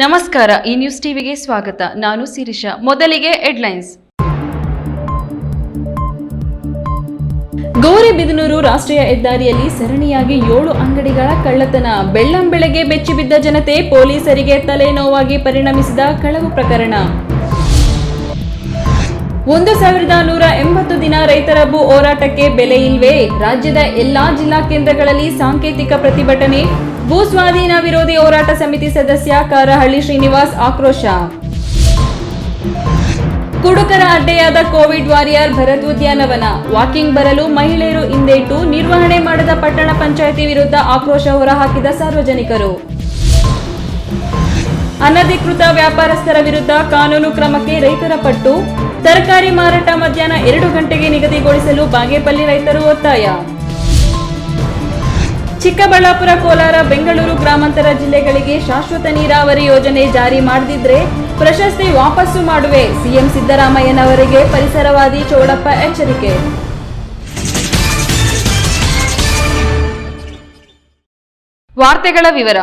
ನಮಸ್ಕಾರ, ಈ ನ್ಯೂಸ್ ಟಿವಿಗೆ ಸ್ವಾಗತ. ನಾನು ಶಿರೀಷಾ. ಮೊದಲಿಗೆ ಹೆಡ್ಲೈನ್ಸ್. ಗೌರಿಬಿದನೂರು ರಾಷ್ಟ್ರೀಯ ಹೆದ್ದಾರಿಯಲ್ಲಿ ಸರಣಿಯಾಗಿ 7 ಅಂಗಡಿಗಳ ಕಳ್ಳತನ. ಬೆಳ್ಳಂಬೆಳಗ್ಗೆ ಬೆಚ್ಚಿಬಿದ್ದ ಜನತೆ, ಪೊಲೀಸರಿಗೆ ತಲೆನೋವಾಗಿ ಪರಿಣಮಿಸಿದ ಕಳವು ಪ್ರಕರಣ. 1180 ದಿನ ರೈತರ ಭೂ ಹೋರಾಟಕ್ಕೆ ಬೆಲೆ ಇಲ್ವೇ? ರಾಜ್ಯದ ಎಲ್ಲಾ ಜಿಲ್ಲಾ ಕೇಂದ್ರಗಳಲ್ಲಿ ಸಾಂಕೇತಿಕ ಪ್ರತಿಭಟನೆ. ಭೂ ಸ್ವಾಧೀನ ವಿರೋಧಿ ಹೋರಾಟ ಸಮಿತಿ ಸದಸ್ಯ ಕಾರಹಳ್ಳಿ ಶ್ರೀನಿವಾಸ್ ಆಕ್ರೋಶ. ಕುಡುಕರ ಅಡ್ಡೆಯಾದ ಕೋವಿಡ್ ವಾರಿಯರ್ ಭರತ್ ಉದ್ಯಾನವನ. ವಾಕಿಂಗ್ ಬರಲು ಮಹಿಳೆಯರು ಹಿಂದೇಟು. ನಿರ್ವಹಣೆ ಮಾಡದ ಪಟ್ಟಣ ಪಂಚಾಯಿತಿ ವಿರುದ್ಧ ಆಕ್ರೋಶ ಹೊರಹಾಕಿದ ಸಾರ್ವಜನಿಕರು. ಅನಧಿಕೃತ ವ್ಯಾಪಾರಸ್ಥರ ವಿರುದ್ಧ ಕಾನೂನು ಕ್ರಮಕ್ಕೆ ರೈತರ ಪಟ್ಟು. ತರಕಾರಿ ಮಾರಾಟ ಮಧ್ಯಾಹ್ನ 2 ಗಂಟೆಗೆ ನಿಗದಿಗೊಳಿಸಲು ಬಾಗೇಪಲ್ಲಿ ರೈತರು ಒತ್ತಾಯ. ಚಿಕ್ಕಬಳ್ಳಾಪುರ, ಕೋಲಾರ, ಬೆಂಗಳೂರು ಗ್ರಾಮಾಂತರ ಜಿಲ್ಲೆಗಳಿಗೆ ಶಾಶ್ವತ ನೀರಾವರಿ ಯೋಜನೆ ಜಾರಿ ಮಾಡದಿದ್ರೆ ಪ್ರಶಸ್ತಿ ವಾಪಸ್ಸು ಮಾಡುವೆ. ಸಿಎಂ ಸಿದ್ದರಾಮಯ್ಯನವರಿಗೆ ಪರಿಸರವಾದಿ ಚೌಡಪ್ಪ ಎಚ್ಚರಿಕೆ. ವಾರ್ತೆಗಳ ವಿವರ.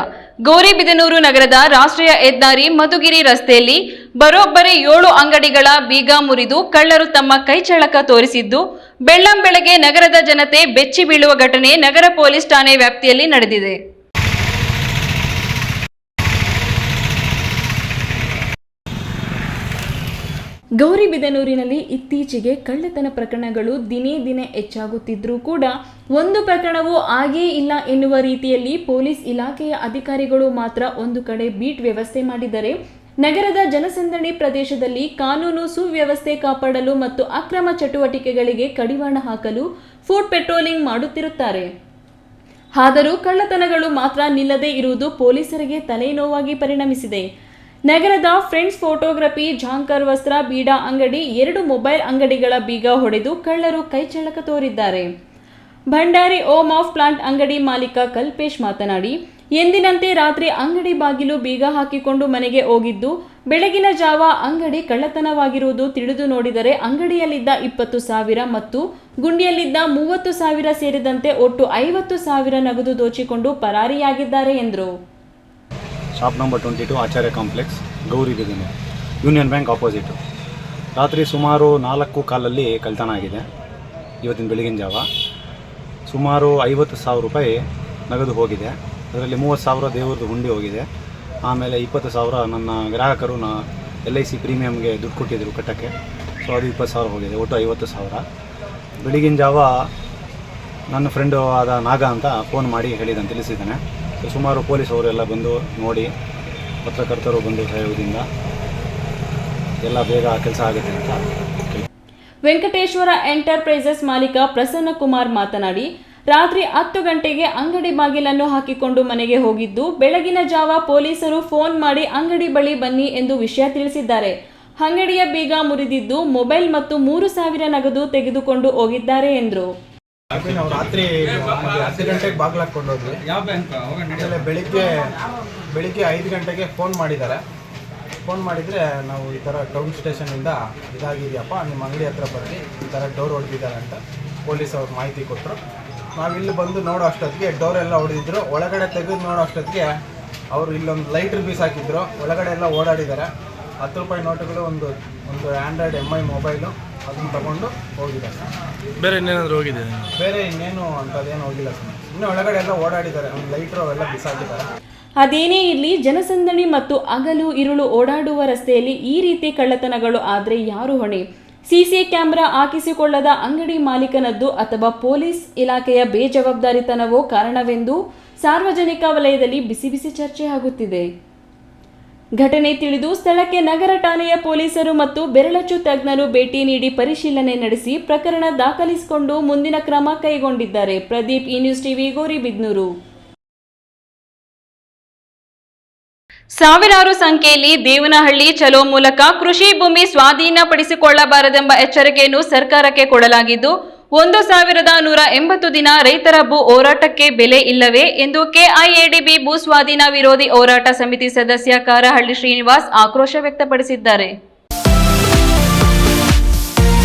ಗೌರಿಬಿದನೂರು ನಗರದ ರಾಷ್ಟ್ರೀಯ ಹೆದ್ದಾರಿ ಮಧುಗಿರಿ ರಸ್ತೆಯಲ್ಲಿ ಬರೋಬ್ಬರಿ 7 ಅಂಗಡಿಗಳ ಬೀಗ ಮುರಿದು ಕಳ್ಳರು ತಮ್ಮ ಕೈಚಳಕ ತೋರಿಸಿದ್ದು, ಬೆಳ್ಳಂಬೆಳಗ್ಗೆ ನಗರದ ಜನತೆ ಬೆಚ್ಚಿ ಬೀಳುವ ಘಟನೆ ನಗರ ಪೊಲೀಸ್ ಠಾಣೆ ವ್ಯಾಪ್ತಿಯಲ್ಲಿ ನಡೆದಿದೆ. ಗೌರಿಬಿದನೂರಿನಲ್ಲಿ ಇತ್ತೀಚೆಗೆ ಕಳ್ಳತನ ಪ್ರಕರಣಗಳು ದಿನೇ ದಿನೇ ಹೆಚ್ಚಾಗುತ್ತಿದ್ರೂ ಕೂಡ ಒಂದು ಪ್ರಕರಣವೂ ಆಗೇ ಇಲ್ಲ ಎನ್ನುವ ರೀತಿಯಲ್ಲಿ ಪೊಲೀಸ್ ಇಲಾಖೆಯ ಅಧಿಕಾರಿಗಳು ಮಾತ್ರ ಒಂದು ಕಡೆ ಬೀಟ್ ವ್ಯವಸ್ಥೆ ಮಾಡಿದರೆ, ನಗರದ ಜನಸಂದಣಿ ಪ್ರದೇಶದಲ್ಲಿ ಕಾನೂನು ಸುವ್ಯವಸ್ಥೆ ಕಾಪಾಡಲು ಮತ್ತು ಅಕ್ರಮ ಚಟುವಟಿಕೆಗಳಿಗೆ ಕಡಿವಾಣ ಹಾಕಲು ಫುಟ್ ಪೆಟ್ರೋಲಿಂಗ್ ಮಾಡುತ್ತಿರುತ್ತಾರೆ. ಆದರೂ ಕಳ್ಳತನಗಳು ಮಾತ್ರ ನಿಲ್ಲದೇ ಇರುವುದು ಪೊಲೀಸರಿಗೆ ತಲೆನೋವಾಗಿ ಪರಿಣಮಿಸಿದೆ. ನಗರದ ಫ್ರೆಂಡ್ಸ್ ಫೋಟೋಗ್ರಫಿ, ಝಾಂಕರ್ ವಸ್ತ್ರ, ಬೀಡಾ ಅಂಗಡಿ, 2 ಮೊಬೈಲ್ ಅಂಗಡಿಗಳ ಬೀಗ ಹೊಡೆದು ಕಳ್ಳರು ಕೈಚಳಕ ತೋರಿದ್ದಾರೆ. ಭಂಡಾರಿ ಹೋಮ್ ಆಫ್ ಪ್ಲಾಂಟ್ ಅಂಗಡಿ ಮಾಲೀಕ ಕಲ್ಪೇಶ್ ಮಾತನಾಡಿ, ಎಂದಿನಂತೆ ರಾತ್ರಿ ಅಂಗಡಿ ಬಾಗಿಲು ಬೀಗ ಹಾಕಿಕೊಂಡು ಮನೆಗೆ ಹೋಗಿದ್ದು, ಬೆಳಗಿನ ಜಾವ ಅಂಗಡಿ ಕಳ್ಳತನವಾಗಿರುವುದು ತಿಳಿದು ನೋಡಿದರೆ ಅಂಗಡಿಯಲ್ಲಿದ್ದ 20,000 ಮತ್ತು ಗುಂಡಿಯಲ್ಲಿದ್ದ 30,000 ಸೇರಿದಂತೆ ಒಟ್ಟು 50,000 ನಗದು ದೋಚಿಕೊಂಡು ಪರಾರಿಯಾಗಿದ್ದಾರೆ ಎಂದರು. Shop number 22 Acharya complex, Gauribidanur, Union Bank opposite. ರಾತ್ರಿ ಸುಮಾರು 4 ಕಾಲಲ್ಲಿ ಕಳ್ಳತನ ಆಗಿದೆ. ಇವತ್ತಿನ ಬೆಳಗಿನ ಜಾವ ಸುಮಾರು 50,000 ರೂಪಾಯಿ ನಗದು ಹೋಗಿದೆ. ಅದರಲ್ಲಿ 30,000 ದೇವ್ರದ್ದು ಹುಂಡಿ ಹೋಗಿದೆ. ಆಮೇಲೆ 20,000 ನನ್ನ ಗ್ರಾಹಕರು LIC ಪ್ರೀಮಿಯಮ್ಗೆ ದುಡ್ಡು ಕೊಟ್ಟಿದ್ದರು ಕಟ್ಟಕ್ಕೆ. ಸೊ ಅದು 20,000 ಹೋಗಿದೆ. ಒಟ್ಟು 50,000. ಬೆಳಗಿನ ಜಾವ ನನ್ನ ಫ್ರೆಂಡು ಆದ ನಾಗ ಅಂತ ಫೋನ್ ಮಾಡಿ ಹೇಳಿದಂತ ತಿಳಿಸಿದ್ದಾನೆ. ಸುಮಾರು ಪೊಲೀಸ್ ಅವರೆಲ್ಲ ಬಂದು ನೋಡಿ, ಪತ್ರಕರ್ತರು ಬಂದು ಸಹಯೋಗದಿಂದ ಎಲ್ಲ ಬೇಗ ಕೆಲಸ ಆಗುತ್ತೆ ಅಂತ. ವೆಂಕಟೇಶ್ವರ ಎಂಟರ್ಪ್ರೈಸಸ್ ಮಾಲೀಕ ಪ್ರಸನ್ನ ಕುಮಾರ್ ಮಾತನಾಡಿ, ರಾತ್ರಿ 10 ಗಂಟೆಗೆ ಅಂಗಡಿ ಬಾಗಿಲನ್ನು ಹಾಕಿಕೊಂಡು ಮನೆಗೆ ಹೋಗಿದ್ದು, ಬೆಳಗಿನ ಜಾವ ಪೊಲೀಸರು ಫೋನ್ ಮಾಡಿ ಅಂಗಡಿ ಬಳಿ ಬನ್ನಿ ಎಂದು ವಿಷಯ ತಿಳಿಸಿದ್ದಾರೆ. ಅಂಗಡಿಯ ಬೀಗ ಮುರಿದಿದ್ದು, ಮೊಬೈಲ್ ಮತ್ತು 3,000 ನಗದು ತೆಗೆದುಕೊಂಡು ಹೋಗಿದ್ದಾರೆ ಎಂದರು. ನಾವು ರಾತ್ರಿ 10 ಗಂಟೆಗೆ ಬಾಗಿಲು ಹಾಕ್ಕೊಂಡು ಹೋದ್ವಿ. ಆಮೇಲೆ ಬೆಳಿಗ್ಗೆ 5 ಗಂಟೆಗೆ ಫೋನ್ ಮಾಡಿದ್ದಾರೆ. ಫೋನ್ ಮಾಡಿದರೆ ನಾವು ಈ ಥರ ಟೌನ್ ಸ್ಟೇಷನಿಂದ ಇದಾಗಿದೆಯಪ್ಪ, ನಿಮ್ಮ ಅಂಗಡಿ ಹತ್ರ ಬರ್ರಿ, ಈ ಥರ ಡೋರ್ ಹೊಡೆದಿದ್ದಾರೆ ಅಂತ ಪೊಲೀಸ್ ಅವ್ರು ಮಾಹಿತಿ ಕೊಟ್ಟರು. ನಾವು ಇಲ್ಲಿ ಬಂದು ನೋಡೋ ಅಷ್ಟೊತ್ತಿಗೆ ಡೋರೆಲ್ಲ ಹೊಡೆದಿದ್ರು. ಒಳಗಡೆ ತೆಗೆದು ನೋಡೋ ಅಷ್ಟೊತ್ತಿಗೆ ಅವರು ಇಲ್ಲೊಂದು ಲೈಟ್ರ್ ಬೀಸ್ ಹಾಕಿದ್ರು. ಒಳಗಡೆ ಎಲ್ಲ ಓಡಾಡಿದ್ದಾರೆ. 10 ರೂಪಾಯಿ ನೋಟುಗಳು, ಒಂದು ಆ್ಯಂಡ್ರಾಯ್ಡ್ MI ಮೊಬೈಲು, ಅದನ್ನು ತಗೊಂಡು ಹೋಗಿದ್ದಾರೆ. ಬೇರೆ ಇನ್ನೇನಾದರೂ ಹೋಗಿದೆ? ಬೇರೆ ಇನ್ನೇನು ಅಂಥದ್ದೇನು ಹೋಗಿಲ್ಲ ಸರ್. ಇನ್ನೂ ಒಳಗಡೆ ಎಲ್ಲ ಓಡಾಡಿದ್ದಾರೆ. ಒಂದು ಲೈಟ್ರು ಅವೆಲ್ಲ ಬಿಸಾಕಿದ್ದಾರೆ. ಅದೇನೇ ಇರಲಿ, ಜನಸಂದಣಿ ಮತ್ತು ಹಗಲು ಇರುಳು ಓಡಾಡುವ ರಸ್ತೆಯಲ್ಲಿ ಈ ರೀತಿ ಕಳ್ಳತನಗಳು ಆದರೆ ಯಾರು ಹೊಣೆ? ಸಿಸಿ ಕ್ಯಾಮೆರಾ ಹಾಕಿಸಿಕೊಳ್ಳದ ಅಂಗಡಿ ಮಾಲೀಕನದ್ದು ಅಥವಾ ಪೊಲೀಸ್ ಇಲಾಖೆಯ ಬೇಜವಾಬ್ದಾರಿತನವೋ ಕಾರಣವೆಂದು ಸಾರ್ವಜನಿಕ ವಲಯದಲ್ಲಿ ಬಿಸಿ ಬಿಸಿ ಚರ್ಚೆ ಆಗುತ್ತಿದೆ. ಘಟನೆ ತಿಳಿದು ಸ್ಥಳಕ್ಕೆ ನಗರ ಠಾಣೆಯ ಪೊಲೀಸರು ಮತ್ತು ಬೆರಳಚ್ಚು ತಜ್ಞರು ಭೇಟಿ ನೀಡಿ ಪರಿಶೀಲನೆ ನಡೆಸಿ ಪ್ರಕರಣ ದಾಖಲಿಸಿಕೊಂಡು ಮುಂದಿನ ಕ್ರಮ ಕೈಗೊಂಡಿದ್ದಾರೆ. ಪ್ರದೀಪ್, ಈ ನ್ಯೂಸ್ ಟಿವಿ, ಗೌರಿಬಿದನೂರು. ಸಾವಿರಾರು ಸಂಖ್ಯೆಯಲ್ಲಿ ದೇವನಹಳ್ಳಿ ಚಲೋ ಮೂಲಕ ಕೃಷಿ ಭೂಮಿ ಸ್ವಾಧೀನಪಡಿಸಿಕೊಳ್ಳಬಾರದೆಂಬ ಎಚ್ಚರಿಕೆಯನ್ನು ಸರ್ಕಾರಕ್ಕೆ ಕೊಡಲಾಗಿದ್ದು, 1180 ದಿನ ರೈತರ ಭೂ ಹೋರಾಟಕ್ಕೆ ಬೆಲೆ ಇಲ್ಲವೇ ಎಂದು KIADB ಭೂ ಸ್ವಾಧೀನ ವಿರೋಧಿ ಹೋರಾಟ ಸಮಿತಿ ಸದಸ್ಯ ಕಾರಹಳ್ಳಿ ಶ್ರೀನಿವಾಸ್ ಆಕ್ರೋಶ ವ್ಯಕ್ತಪಡಿಸಿದ್ದಾರೆ.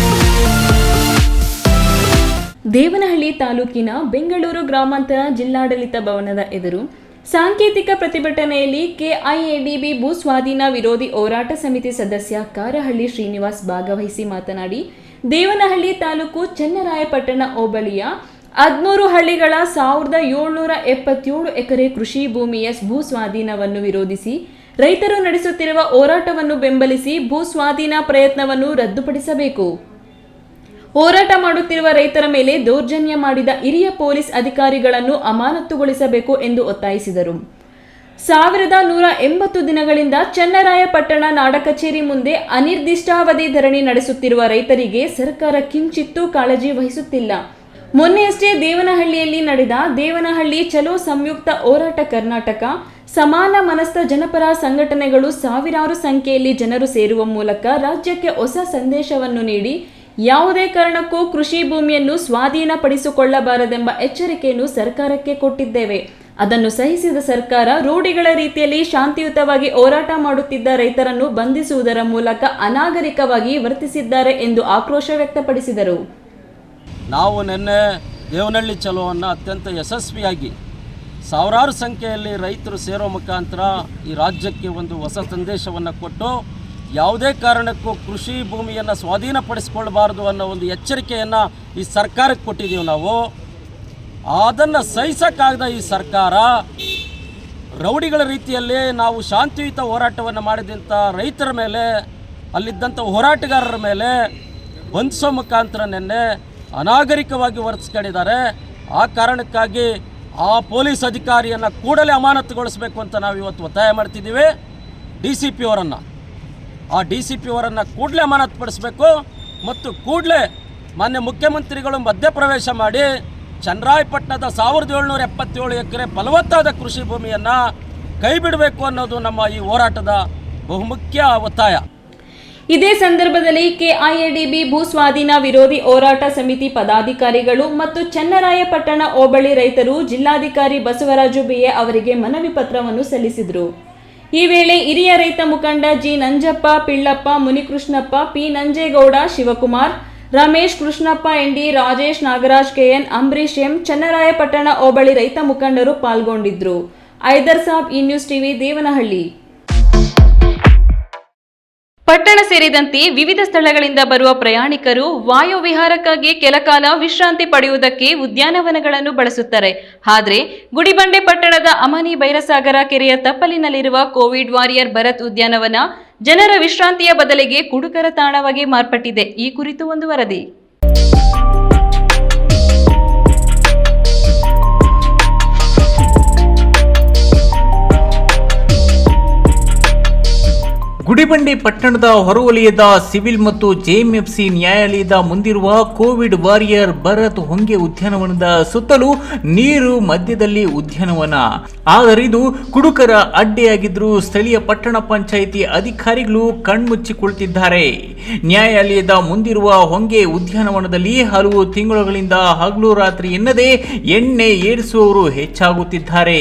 ದೇವನಹಳ್ಳಿ ತಾಲೂಕಿನ ಬೆಂಗಳೂರು ಗ್ರಾಮಾಂತರ ಜಿಲ್ಲಾಡಳಿತ ಭವನದ ಎದುರು ಸಾಂಕೇತಿಕ ಪ್ರತಿಭಟನೆಯಲ್ಲಿ ಕೆಐಎಡಿಬಿ ಭೂ ಸ್ವಾಧೀನ ವಿರೋಧಿ ಹೋರಾಟ ಸಮಿತಿ ಸದಸ್ಯ ಕಾರಹಳ್ಳಿ ಶ್ರೀನಿವಾಸ್ ಭಾಗವಹಿಸಿ ಮಾತನಾಡಿ, ದೇವನಹಳ್ಳಿ ತಾಲೂಕು ಚನ್ನರಾಯಪಟ್ಟಣ ಹೋಬಳಿಯ 13 ಹಳ್ಳಿಗಳ 1777 ಎಕರೆ ಕೃಷಿ ಭೂಮಿಯ ಭೂ ಸ್ವಾಧೀನವನ್ನು ವಿರೋಧಿಸಿ ರೈತರು ನಡೆಸುತ್ತಿರುವ ಹೋರಾಟವನ್ನು ಬೆಂಬಲಿಸಿ ಭೂ ಸ್ವಾಧೀನ ಪ್ರಯತ್ನವನ್ನು ರದ್ದುಪಡಿಸಬೇಕು. ಹೋರಾಟ ಮಾಡುತ್ತಿರುವ ರೈತರ ಮೇಲೆ ದೌರ್ಜನ್ಯ ಮಾಡಿದ ಹಿರಿಯ ಪೊಲೀಸ್ ಅಧಿಕಾರಿಗಳನ್ನು ಅಮಾನತುಗೊಳಿಸಬೇಕು ಎಂದು ಒತ್ತಾಯಿಸಿದರು. 1180 ದಿನಗಳಿಂದ ಚನ್ನರಾಯಪಟ್ಟಣ ನಾಡ ಕಚೇರಿ ಮುಂದೆ ಅನಿರ್ದಿಷ್ಟಾವಧಿ ಧರಣಿ ನಡೆಸುತ್ತಿರುವ ರೈತರಿಗೆ ಸರ್ಕಾರ ಕಿಂಚಿತ್ತೂ ಕಾಳಜಿ ವಹಿಸುತ್ತಿಲ್ಲ. ಮೊನ್ನೆಯಷ್ಟೇ ದೇವನಹಳ್ಳಿಯಲ್ಲಿ ನಡೆದ ದೇವನಹಳ್ಳಿ ಚಲೋ ಸಂಯುಕ್ತ ಹೋರಾಟ ಕರ್ನಾಟಕ ಸಮಾನ ಮನಸ್ಥ ಜನಪರ ಸಂಘಟನೆಗಳು ಸಾವಿರಾರು ಸಂಖ್ಯೆಯಲ್ಲಿ ಜನರು ಸೇರುವ ಮೂಲಕ ರಾಜ್ಯಕ್ಕೆ ಹೊಸ ಸಂದೇಶವನ್ನು ನೀಡಿ ಯಾವುದೇ ಕಾರಣಕ್ಕೂ ಕೃಷಿ ಭೂಮಿಯನ್ನು ಸ್ವಾಧೀನಪಡಿಸಿಕೊಳ್ಳಬಾರದೆಂಬ ಎಚ್ಚರಿಕೆಯನ್ನು ಸರ್ಕಾರಕ್ಕೆ ಕೊಟ್ಟಿದ್ದೇವೆ. ಅದನ್ನು ಸಹಿಸಿದ ಸರ್ಕಾರ ರೂಢಿಗಳ ರೀತಿಯಲ್ಲಿ ಶಾಂತಿಯುತವಾಗಿ ಹೋರಾಟ ಮಾಡುತ್ತಿದ್ದ ರೈತರನ್ನು ಬಂಧಿಸುವುದರ ಮೂಲಕ ಅನಾಗರಿಕವಾಗಿ ವರ್ತಿಸಿದ್ದಾರೆ ಎಂದು ಆಕ್ರೋಶ ವ್ಯಕ್ತಪಡಿಸಿದರು. ನಾವು ನಿನ್ನೆ ದೇವನಹಳ್ಳಿ ಚಲೋವನ್ನು ಅತ್ಯಂತ ಯಶಸ್ವಿಯಾಗಿ ಸಾವಿರಾರು ಸಂಖ್ಯೆಯಲ್ಲಿ ರೈತರು ಸೇರೋ ಮುಖಾಂತರ ಈ ರಾಜ್ಯಕ್ಕೆ ಒಂದು ಹೊಸ ಸಂದೇಶವನ್ನು ಕೊಟ್ಟು ಯಾವುದೇ ಕಾರಣಕ್ಕೂ ಕೃಷಿ ಭೂಮಿಯನ್ನು ಸ್ವಾಧೀನಪಡಿಸಿಕೊಳ್ಳಬಾರದು ಅನ್ನೋ ಒಂದು ಎಚ್ಚರಿಕೆಯನ್ನು ಈ ಸರ್ಕಾರಕ್ಕೆ ಕೊಟ್ಟಿದ್ದೀವಿ ನಾವು. ಅದನ್ನು ಸಹಿಸೋಕ್ಕಾಗದ ಈ ಸರ್ಕಾರ ರೌಡಿಗಳ ರೀತಿಯಲ್ಲಿ ನಾವು ಶಾಂತಿಯುತ ಹೋರಾಟವನ್ನು ಮಾಡಿದಂಥ ರೈತರ ಮೇಲೆ, ಅಲ್ಲಿದ್ದಂಥ ಹೋರಾಟಗಾರರ ಮೇಲೆ ಬಂಧಿಸೋ ಮುಖಾಂತರ ನಿನ್ನೆ ಅನಾಗರಿಕವಾಗಿ ವರ್ತಿಸ್ಕೊಂಡಿದ್ದಾರೆ. ಆ ಕಾರಣಕ್ಕಾಗಿ ಆ ಪೊಲೀಸ್ ಅಧಿಕಾರಿಯನ್ನು ಕೂಡಲೇ ಅಮಾನತುಗೊಳಿಸಬೇಕು ಅಂತ ನಾವು ಇವತ್ತು ಒತ್ತಾಯ ಮಾಡ್ತಿದ್ದೀವಿ. DCP ಅವರನ್ನು DCP ಅವರನ್ನು ಕೂಡಲೇ ಅಮಾನತುಪಡಿಸಬೇಕು ಮತ್ತು ಕೂಡಲೇ ಮಾನ್ಯ ಮುಖ್ಯಮಂತ್ರಿಗಳು ಮಧ್ಯಪ್ರವೇಶ ಮಾಡಿ ಚನ್ನರಾಯಪಟ್ಟಣದ 1777 ಎಕರೆ ಫಲವತ್ತಾದ ಕೃಷಿ ಭೂಮಿಯನ್ನು ಕೈ ಬಿಡಬೇಕು ಅನ್ನೋದು ನಮ್ಮ ಈ ಹೋರಾಟದ ಬಹುಮುಖ್ಯ ಒತ್ತಾಯ. ಇದೇ ಸಂದರ್ಭದಲ್ಲಿ ಕೆಐಎಡಿಬಿ ಭೂ ಸ್ವಾಧೀನ ವಿರೋಧಿ ಹೋರಾಟ ಸಮಿತಿ ಪದಾಧಿಕಾರಿಗಳು ಮತ್ತು ಚನ್ನರಾಯಪಟ್ಟಣ ಹೋಬಳಿ ರೈತರು ಜಿಲ್ಲಾಧಿಕಾರಿ ಬಸವರಾಜು ಬಿಎ ಅವರಿಗೆ ಮನವಿ ಪತ್ರವನ್ನು ಸಲ್ಲಿಸಿದರು. ಈ ವೇಳೆ ಹಿರಿಯ ರೈತ ಮುಖಂಡ G Nanjappa, Pillappa, Munikrishnappa, P Nanjegowda, Shivakumar, Ramesh, Krishnappa MD, Rajesh, Nagaraj, KN, Ambareesh M, Channarayapatna ಹೋಬಳಿ ರೈತ ಮುಖಂಡರು ಪಾಲ್ಗೊಂಡಿದ್ದರು. ಐದರ್ ಸಾಬ್, ಈ ನ್ಯೂಸ್ ಟಿವಿ, ದೇವನಹಳ್ಳಿ. ಪಟ್ಟಣ ಸೇರಿದಂತೆ ವಿವಿಧ ಸ್ಥಳಗಳಿಂದ ಬರುವ ಪ್ರಯಾಣಿಕರು ವಾಯು ವಿಹಾರಕ್ಕಾಗಿ ಕೆಲಕಾಲ ವಿಶ್ರಾಂತಿ ಪಡೆಯುವುದಕ್ಕೆ ಉದ್ಯಾನವನಗಳನ್ನು ಬಳಸುತ್ತಾರೆ. ಆದರೆ ಗುಡಿಬಂಡೆ ಪಟ್ಟಣದ ಅಮಾನಿ ಭೈರಸಾಗರ ಕೆರೆಯ ತಪ್ಪಲಿನಲ್ಲಿರುವ ಕೋವಿಡ್ ವಾರಿಯರ್ ಭರತ್ ಉದ್ಯಾನವನ ಜನರ ವಿಶ್ರಾಂತಿಯ ಬದಲಿಗೆ ಕುಡುಕರ ತಾಣವಾಗಿ ಮಾರ್ಪಟ್ಟಿದೆ. ಈ ಕುರಿತು ಒಂದು ವರದಿ. ಗುಡಿಬಂಡೆ ಪಟ್ಟಣದ ಹೊರವಲಯದ ಸಿವಿಲ್ ಮತ್ತು ಜೆಎಂಎಫ್ಸಿ ನ್ಯಾಯಾಲಯದ ಮುಂದಿರುವ ಕೋವಿಡ್ ವಾರಿಯರ್ ಭರತ್ ಹೊಂಗೆ ಉದ್ಯಾನವನದ ಸುತ್ತಲೂ ನೀರು, ಮಧ್ಯದಲ್ಲಿ ಉದ್ಯಾನವನ. ಆದರೆ ಇದು ಕುಡುಕರ ಅಡ್ಡೆಯಾಗಿದ್ದರೂ ಸ್ಥಳೀಯ ಪಟ್ಟಣ ಪಂಚಾಯಿತಿ ಅಧಿಕಾರಿಗಳು ಕಣ್ಮುಚ್ಚಿ ಕುಳಿತಿದ್ದಾರೆ. ನ್ಯಾಯಾಲಯದ ಮುಂದಿರುವ ಹೊಂಗೆ ಉದ್ಯಾನವನದಲ್ಲಿ ಹಲವು ತಿಂಗಳುಗಳಿಂದ ಹಗಲು ರಾತ್ರಿ ಎನ್ನದೇ ಎಣ್ಣೆ ಏರಿಸುವವರು ಹೆಚ್ಚಾಗುತ್ತಿದ್ದಾರೆ.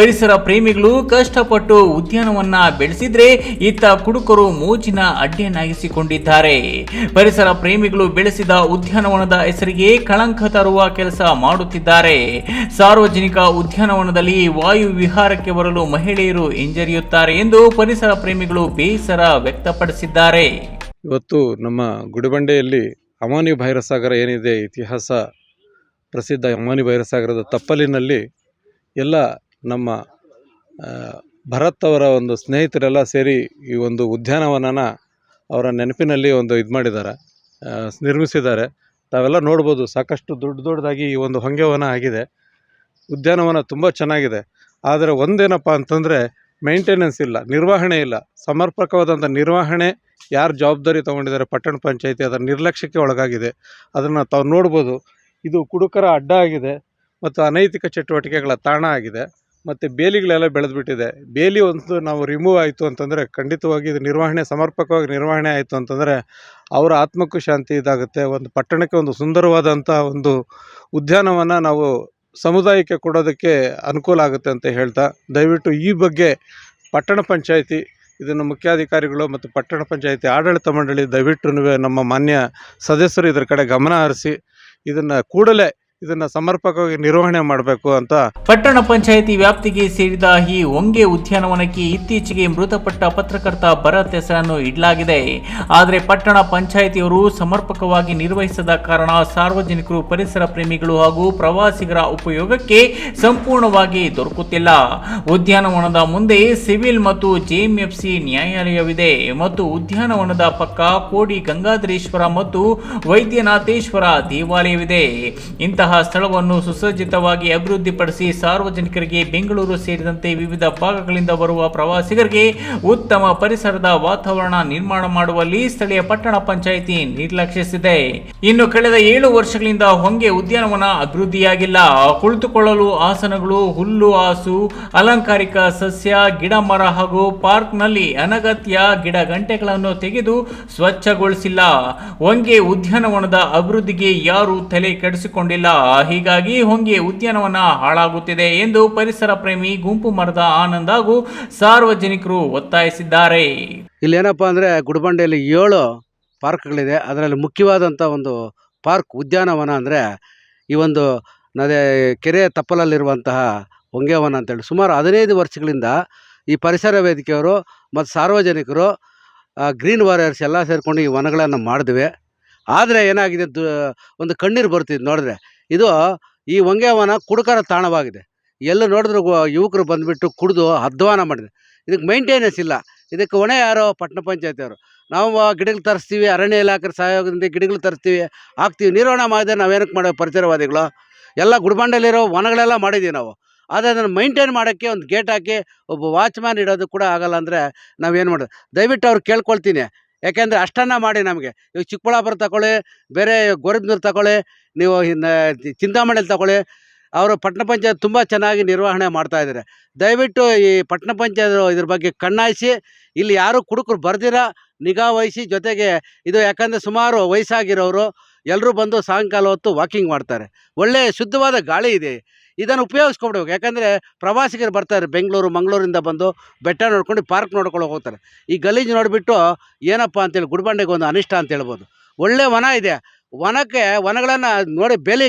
ಪರಿಸರ ಪ್ರೇಮಿಗಳು ಕಷ್ಟಪಟ್ಟು ಉದ್ಯಾನವನ ಬೆಳೆಸಿದ್ರೆ ಇತ್ತ ಕುಡುಕರು ಮೋಜಿನ ಅಡ್ಡೆಯನ್ನಾಗಿಸಿಕೊಂಡಿದ್ದಾರೆ. ಪರಿಸರ ಪ್ರೇಮಿಗಳು ಬೆಳೆಸಿದ ಉದ್ಯಾನವನದ ಹೆಸರಿಗೆ ಕಳಂಕ ತರುವ ಕೆಲಸ ಮಾಡುತ್ತಿದ್ದಾರೆ. ಸಾರ್ವಜನಿಕ ಉದ್ಯಾನವನದಲ್ಲಿ ವಾಯು ವಿಹಾರಕ್ಕೆ ಬರಲು ಮಹಿಳೆಯರು ಹಿಂಜರಿಯುತ್ತಾರೆ ಎಂದು ಪರಿಸರ ಪ್ರೇಮಿಗಳು ಬೇಸರ ವ್ಯಕ್ತಪಡಿಸಿದ್ದಾರೆ. ಇವತ್ತು ನಮ್ಮ ಗುಡಿಬಂಡೆಯಲ್ಲಿ ಅಮಾನಿ ಭೈರಸಾಗರ ಏನಿದೆ, ಇತಿಹಾಸ ಪ್ರಸಿದ್ಧ ಅಮಾನಿ ಭೈರಸಾಗರದ ತಪ್ಪಲಿನಲ್ಲಿ ಎಲ್ಲ ನಮ್ಮ ಭರತ್ ಅವರ ಒಂದು ಸ್ನೇಹಿತರೆಲ್ಲ ಸೇರಿ ಈ ಒಂದು ಉದ್ಯಾನವನನ ಅವರ ನೆನಪಿನಲ್ಲಿ ಒಂದು ಇದು ಮಾಡಿದ್ದಾರೆ, ನಿರ್ಮಿಸಿದ್ದಾರೆ. ತಾವೆಲ್ಲ ನೋಡ್ಬೋದು, ಸಾಕಷ್ಟು ದೊಡ್ಡದಾಗಿ ಈ ಒಂದು ಹೊಂಗೆವನ ಆಗಿದೆ. ಉದ್ಯಾನವನ ತುಂಬ ಚೆನ್ನಾಗಿದೆ. ಆದರೆ ಒಂದೇನಪ್ಪ ಅಂತಂದರೆ ಮೇಂಟೆನೆನ್ಸ್ ಇಲ್ಲ, ನಿರ್ವಹಣೆ ಇಲ್ಲ. ಸಮರ್ಪಕವಾದಂಥ ನಿರ್ವಹಣೆ ಯಾರು ಜವಾಬ್ದಾರಿ ತೊಗೊಂಡಿದ್ದಾರೆ, ಪಟ್ಟಣ ಪಂಚಾಯಿತಿ, ಅದರ ನಿರ್ಲಕ್ಷ್ಯಕ್ಕೆ ಒಳಗಾಗಿದೆ. ಅದನ್ನು ತಾವು ನೋಡ್ಬೋದು. ಇದು ಕುಡುಕರ ಅಡ್ಡ ಆಗಿದೆ ಮತ್ತು ಅನೈತಿಕ ಚಟುವಟಿಕೆಗಳ ತಾಣ ಆಗಿದೆ. ಮತ್ತು ಬೇಲಿಗಳೆಲ್ಲ ಬೆಳೆದುಬಿಟ್ಟಿದೆ. ಬೇಲಿ ಒಂದು ನಾವು ರಿಮೂವ್ ಆಯಿತು ಅಂತಂದರೆ ಖಂಡಿತವಾಗಿ ಇದು ನಿರ್ವಹಣೆ ಸಮರ್ಪಕವಾಗಿ ನಿರ್ವಹಣೆ ಆಯಿತು ಅಂತಂದರೆ ಅವರ ಆತ್ಮಕ್ಕೂ ಶಾಂತಿ ಇದಾಗುತ್ತೆ. ಒಂದು ಪಟ್ಟಣಕ್ಕೆ ಒಂದು ಸುಂದರವಾದಂಥ ಒಂದು ಉದ್ಯಾನವನ ನಾವು ಸಮುದಾಯಕ್ಕೆ ಕೊಡೋದಕ್ಕೆ ಅನುಕೂಲ ಆಗುತ್ತೆ ಅಂತ ಹೇಳ್ತಾ, ದಯವಿಟ್ಟು ಈ ಬಗ್ಗೆ ಪಟ್ಟಣ ಪಂಚಾಯಿತಿ, ಇದನ್ನು ಮುಖ್ಯಾಧಿಕಾರಿಗಳು ಮತ್ತು ಪಟ್ಟಣ ಪಂಚಾಯಿತಿ ಆಡಳಿತ ಮಂಡಳಿ ದಯವಿಟ್ಟು ನಮ್ಮ ಮಾನ್ಯ ಸದಸ್ಯರು ಇದರ ಕಡೆ ಗಮನ ಹರಿಸಿ ಇದನ್ನು ಕೂಡಲೇ ಇದನ್ನು ಸಮರ್ಪಕವಾಗಿ ನಿರ್ವಹಣೆ ಮಾಡಬೇಕು ಅಂತ. ಪಟ್ಟಣ ಪಂಚಾಯಿತಿ ವ್ಯಾಪ್ತಿಗೆ ಸೇರಿದ ಈ ಹೊಂಗೆ ಉದ್ಯಾನವನಕ್ಕೆ ಇತ್ತೀಚೆಗೆ ಮೃತಪಟ್ಟ ಪತ್ರಕರ್ತ ಭರತ್ ಹೆಸರನ್ನು ಇಡಲಾಗಿದೆ. ಆದರೆ ಪಟ್ಟಣ ಪಂಚಾಯಿತಿಯವರು ಸಮರ್ಪಕವಾಗಿ ನಿರ್ವಹಿಸದ ಕಾರಣ ಸಾರ್ವಜನಿಕರು, ಪರಿಸರ ಪ್ರೇಮಿಗಳು ಹಾಗೂ ಪ್ರವಾಸಿಗರ ಉಪಯೋಗಕ್ಕೆ ಸಂಪೂರ್ಣವಾಗಿ ದೊರಕುತ್ತಿಲ್ಲ. ಉದ್ಯಾನವನದ ಮುಂದೆ ಸಿವಿಲ್ ಮತ್ತು ಜೆಎಂಎಫ್ಸಿ ನ್ಯಾಯಾಲಯವಿದೆ ಮತ್ತು ಉದ್ಯಾನವನದ ಪಕ್ಕ ಕೋಡಿ ಗಂಗಾಧರೇಶ್ವರ ಮತ್ತು ವೈದ್ಯನಾಥೇಶ್ವರ ದೇವಾಲಯವಿದೆ. ಇಂತಹ ಸ್ಥಳವನ್ನು ಸುಸಜ್ಜಿತವಾಗಿ ಅಭಿವೃದ್ಧಿಪಡಿಸಿ ಸಾರ್ವಜನಿಕರಿಗೆ ಬೆಂಗಳೂರು ಸೇರಿದಂತೆ ವಿವಿಧ ಭಾಗಗಳಿಂದ ಬರುವ ಪ್ರವಾಸಿಗರಿಗೆ ಉತ್ತಮ ಪರಿಸರದ ವಾತಾವರಣ ನಿರ್ಮಾಣ ಮಾಡುವಲ್ಲಿ ಸ್ಥಳೀಯ ಪಟ್ಟಣ ಪಂಚಾಯಿತಿ ನಿರ್ಲಕ್ಷಿಸಿದೆ. ಇನ್ನು ಕಳೆದ 7 ವರ್ಷಗಳಿಂದ ಹೊಂಗೆ ಉದ್ಯಾನವನ ಅಭಿವೃದ್ಧಿಯಾಗಿಲ್ಲ. ಕುಳಿತುಕೊಳ್ಳಲು ಆಸನಗಳು, ಹುಲ್ಲು ಹಾಸು, ಅಲಂಕಾರಿಕ ಸಸ್ಯ, ಗಿಡ ಮರ ಹಾಗೂ ಪಾರ್ಕ್ನಲ್ಲಿ ಅನಗತ್ಯ ಗಿಡ ಗಂಟೆಗಳನ್ನು ತೆಗೆದು ಸ್ವಚ್ಛಗೊಳಿಸಿಲ್ಲ. ಹೊಂಗೆ ಉದ್ಯಾನವನದ ಅಭಿವೃದ್ಧಿಗೆ ಯಾರು ತಲೆ ಕೆಡಿಸಿಕೊಂಡಿಲ್ಲ. ಹೀಗಾಗಿ ಹೊಂಗೆ ಉದ್ಯಾನವನ ಹಾಳಾಗುತ್ತಿದೆ ಎಂದು ಪರಿಸರ ಪ್ರೇಮಿ ಗುಂಪು ಮರದ ಆನಂದ್ ಹಾಗೂ ಸಾರ್ವಜನಿಕರು ಒತ್ತಾಯಿಸಿದ್ದಾರೆ. ಇಲ್ಲೇನಪ್ಪ ಅಂದರೆ ಗುಡಿಬಂಡೆಯಲ್ಲಿ 7 ಪಾರ್ಕ್ಗಳಿದೆ. ಅದರಲ್ಲಿ ಮುಖ್ಯವಾದಂಥ ಒಂದು ಪಾರ್ಕ್ ಉದ್ಯಾನವನ ಅಂದರೆ ಈ ಒಂದು ಕೆರೆ ತಪ್ಪಲಲ್ಲಿರುವಂತಹ ಹೊಂಗೆವನ ಅಂತೇಳಿ ಸುಮಾರು 15 ವರ್ಷಗಳಿಂದ ಈ ಪರಿಸರ ವೇದಿಕೆಯವರು ಮತ್ತು ಸಾರ್ವಜನಿಕರು ಗ್ರೀನ್ ವಾರಿಯರ್ಸ್ ಎಲ್ಲ ಸೇರಿಕೊಂಡು ಈ ವನಗಳನ್ನು ಮಾಡಿದ್ವಿ. ಆದರೆ ಏನಾಗಿದೆ, ಒಂದು ಕಣ್ಣೀರು ಬರ್ತಿದ್ದು ನೋಡಿದ್ರೆ. ಈ ಹೊಂಗೆವನ ಕುಡುಕರ ತಾಣವಾಗಿದೆ. ಎಲ್ಲ ನೋಡಿದ್ರು ಯುವಕರು ಬಂದುಬಿಟ್ಟು ಕುಡಿದು ಅಧ್ವಾನ ಮಾಡಿದೆ. ಇದಕ್ಕೆ ಮೈಂಟೆನೆನ್ಸ್ ಇಲ್ಲ. ಇದಕ್ಕೆ ಹೊಣೆ ಯಾರೋ? ಪಟ್ಟಣ ಪಂಚಾಯತಿಯವರು. ನಾವು ಗಿಡಗಳು ತರಿಸ್ತೀವಿ, ಅರಣ್ಯ ಇಲಾಖೆ ಸಹಯೋಗದಿಂದ ಗಿಡಗಳು ತರಿಸ್ತೀವಿ, ಹಾಕ್ತೀವಿ, ನಿರ್ವಹಣೆ ಮಾಡಿದ್ರೆ ನಾವೇನಕ್ಕೆ ಮಾಡೋ? ಪರಿಸರವಾದಿಗಳು ಎಲ್ಲ ಗುಡಿಬಂಡೆಯಲ್ಲಿರೋ ವನಗಳೆಲ್ಲ ಮಾಡಿದ್ದೀವಿ ನಾವು. ಆದರೆ ಅದನ್ನು ಮೈಂಟೈನ್ ಮಾಡೋಕ್ಕೆ ಒಂದು ಗೇಟ್ ಹಾಕಿ ಒಬ್ಬ ವಾಚ್ಮ್ಯಾನ್ ಇಡೋದು ಕೂಡ ಆಗಲ್ಲ. ಅಂದರೆ ನಾವೇನು ಮಾಡೋದು? ದಯವಿಟ್ಟು ಅವ್ರು ಕೇಳ್ಕೊಳ್ತೀನಿ. ಯಾಕೆಂದರೆ ಅಷ್ಟನ್ನು ಮಾಡಿ ನಮಗೆ ಇವಾಗ ಚಿಕ್ಕಬಳ್ಳಾಪುರ ತಗೊಳ್ಳಿ, ಬೇರೆ ಗೋರಿಬಿದನೂರು ತಗೊಳ್ಳಿ, ನೀವು ಚಿಂತಾಮಣಿಯಲ್ಲಿ ತಗೊಳ್ಳಿ, ಅವರು ಪಟ್ಟಣ ಪಂಚಾಯತ್ ತುಂಬ ಚೆನ್ನಾಗಿ ನಿರ್ವಹಣೆ ಮಾಡ್ತಾಯಿದ್ದಾರೆ. ದಯವಿಟ್ಟು ಈ ಪಟ್ಟಣ ಪಂಚಾಯತ್ ಇದ್ರ ಬಗ್ಗೆ ಕಣ್ಣಾಯಿಸಿ ಇಲ್ಲಿ ಯಾರು ಕುಡುಕರು ಬರ್ದಿರ ನಿಗಾ ವಹಿಸಿ. ಜೊತೆಗೆ ಇದು ಯಾಕಂದರೆ ಸುಮಾರು ವಯಸ್ಸಾಗಿರೋರು ಎಲ್ಲರೂ ಬಂದು ಸಾಯಂಕಾಲ ಹೊತ್ತು ವಾಕಿಂಗ್ ಮಾಡ್ತಾರೆ. ಒಳ್ಳೆಯ ಶುದ್ಧವಾದ ಗಾಳಿ ಇದೆ. ಇದನ್ನು ಉಪಯೋಗಿಸ್ಕೊಬಿಡ್ಬೇಕು. ಯಾಕಂದರೆ ಪ್ರವಾಸಿಗರು ಬರ್ತಾರೆ, ಬೆಂಗಳೂರು ಮಂಗಳೂರಿಂದ ಬಂದು ಬೆಟ್ಟ ನೋಡ್ಕೊಂಡು ಪಾರ್ಕ್ ನೋಡ್ಕೊಂಡು ಹೋಗ್ತಾರೆ. ಈ ಗಲೀಜು ನೋಡಿಬಿಟ್ಟು ಏನಪ್ಪ ಅಂತೇಳಿ ಗುಡಿಬಂಡೆಗೆ ಒಂದು ಅನಿಷ್ಟ ಅಂತ ಹೇಳ್ಬೋದು. ಒಳ್ಳೆ ವನ ಇದೆ. ವನಗಳನ್ನು ನೋಡಿ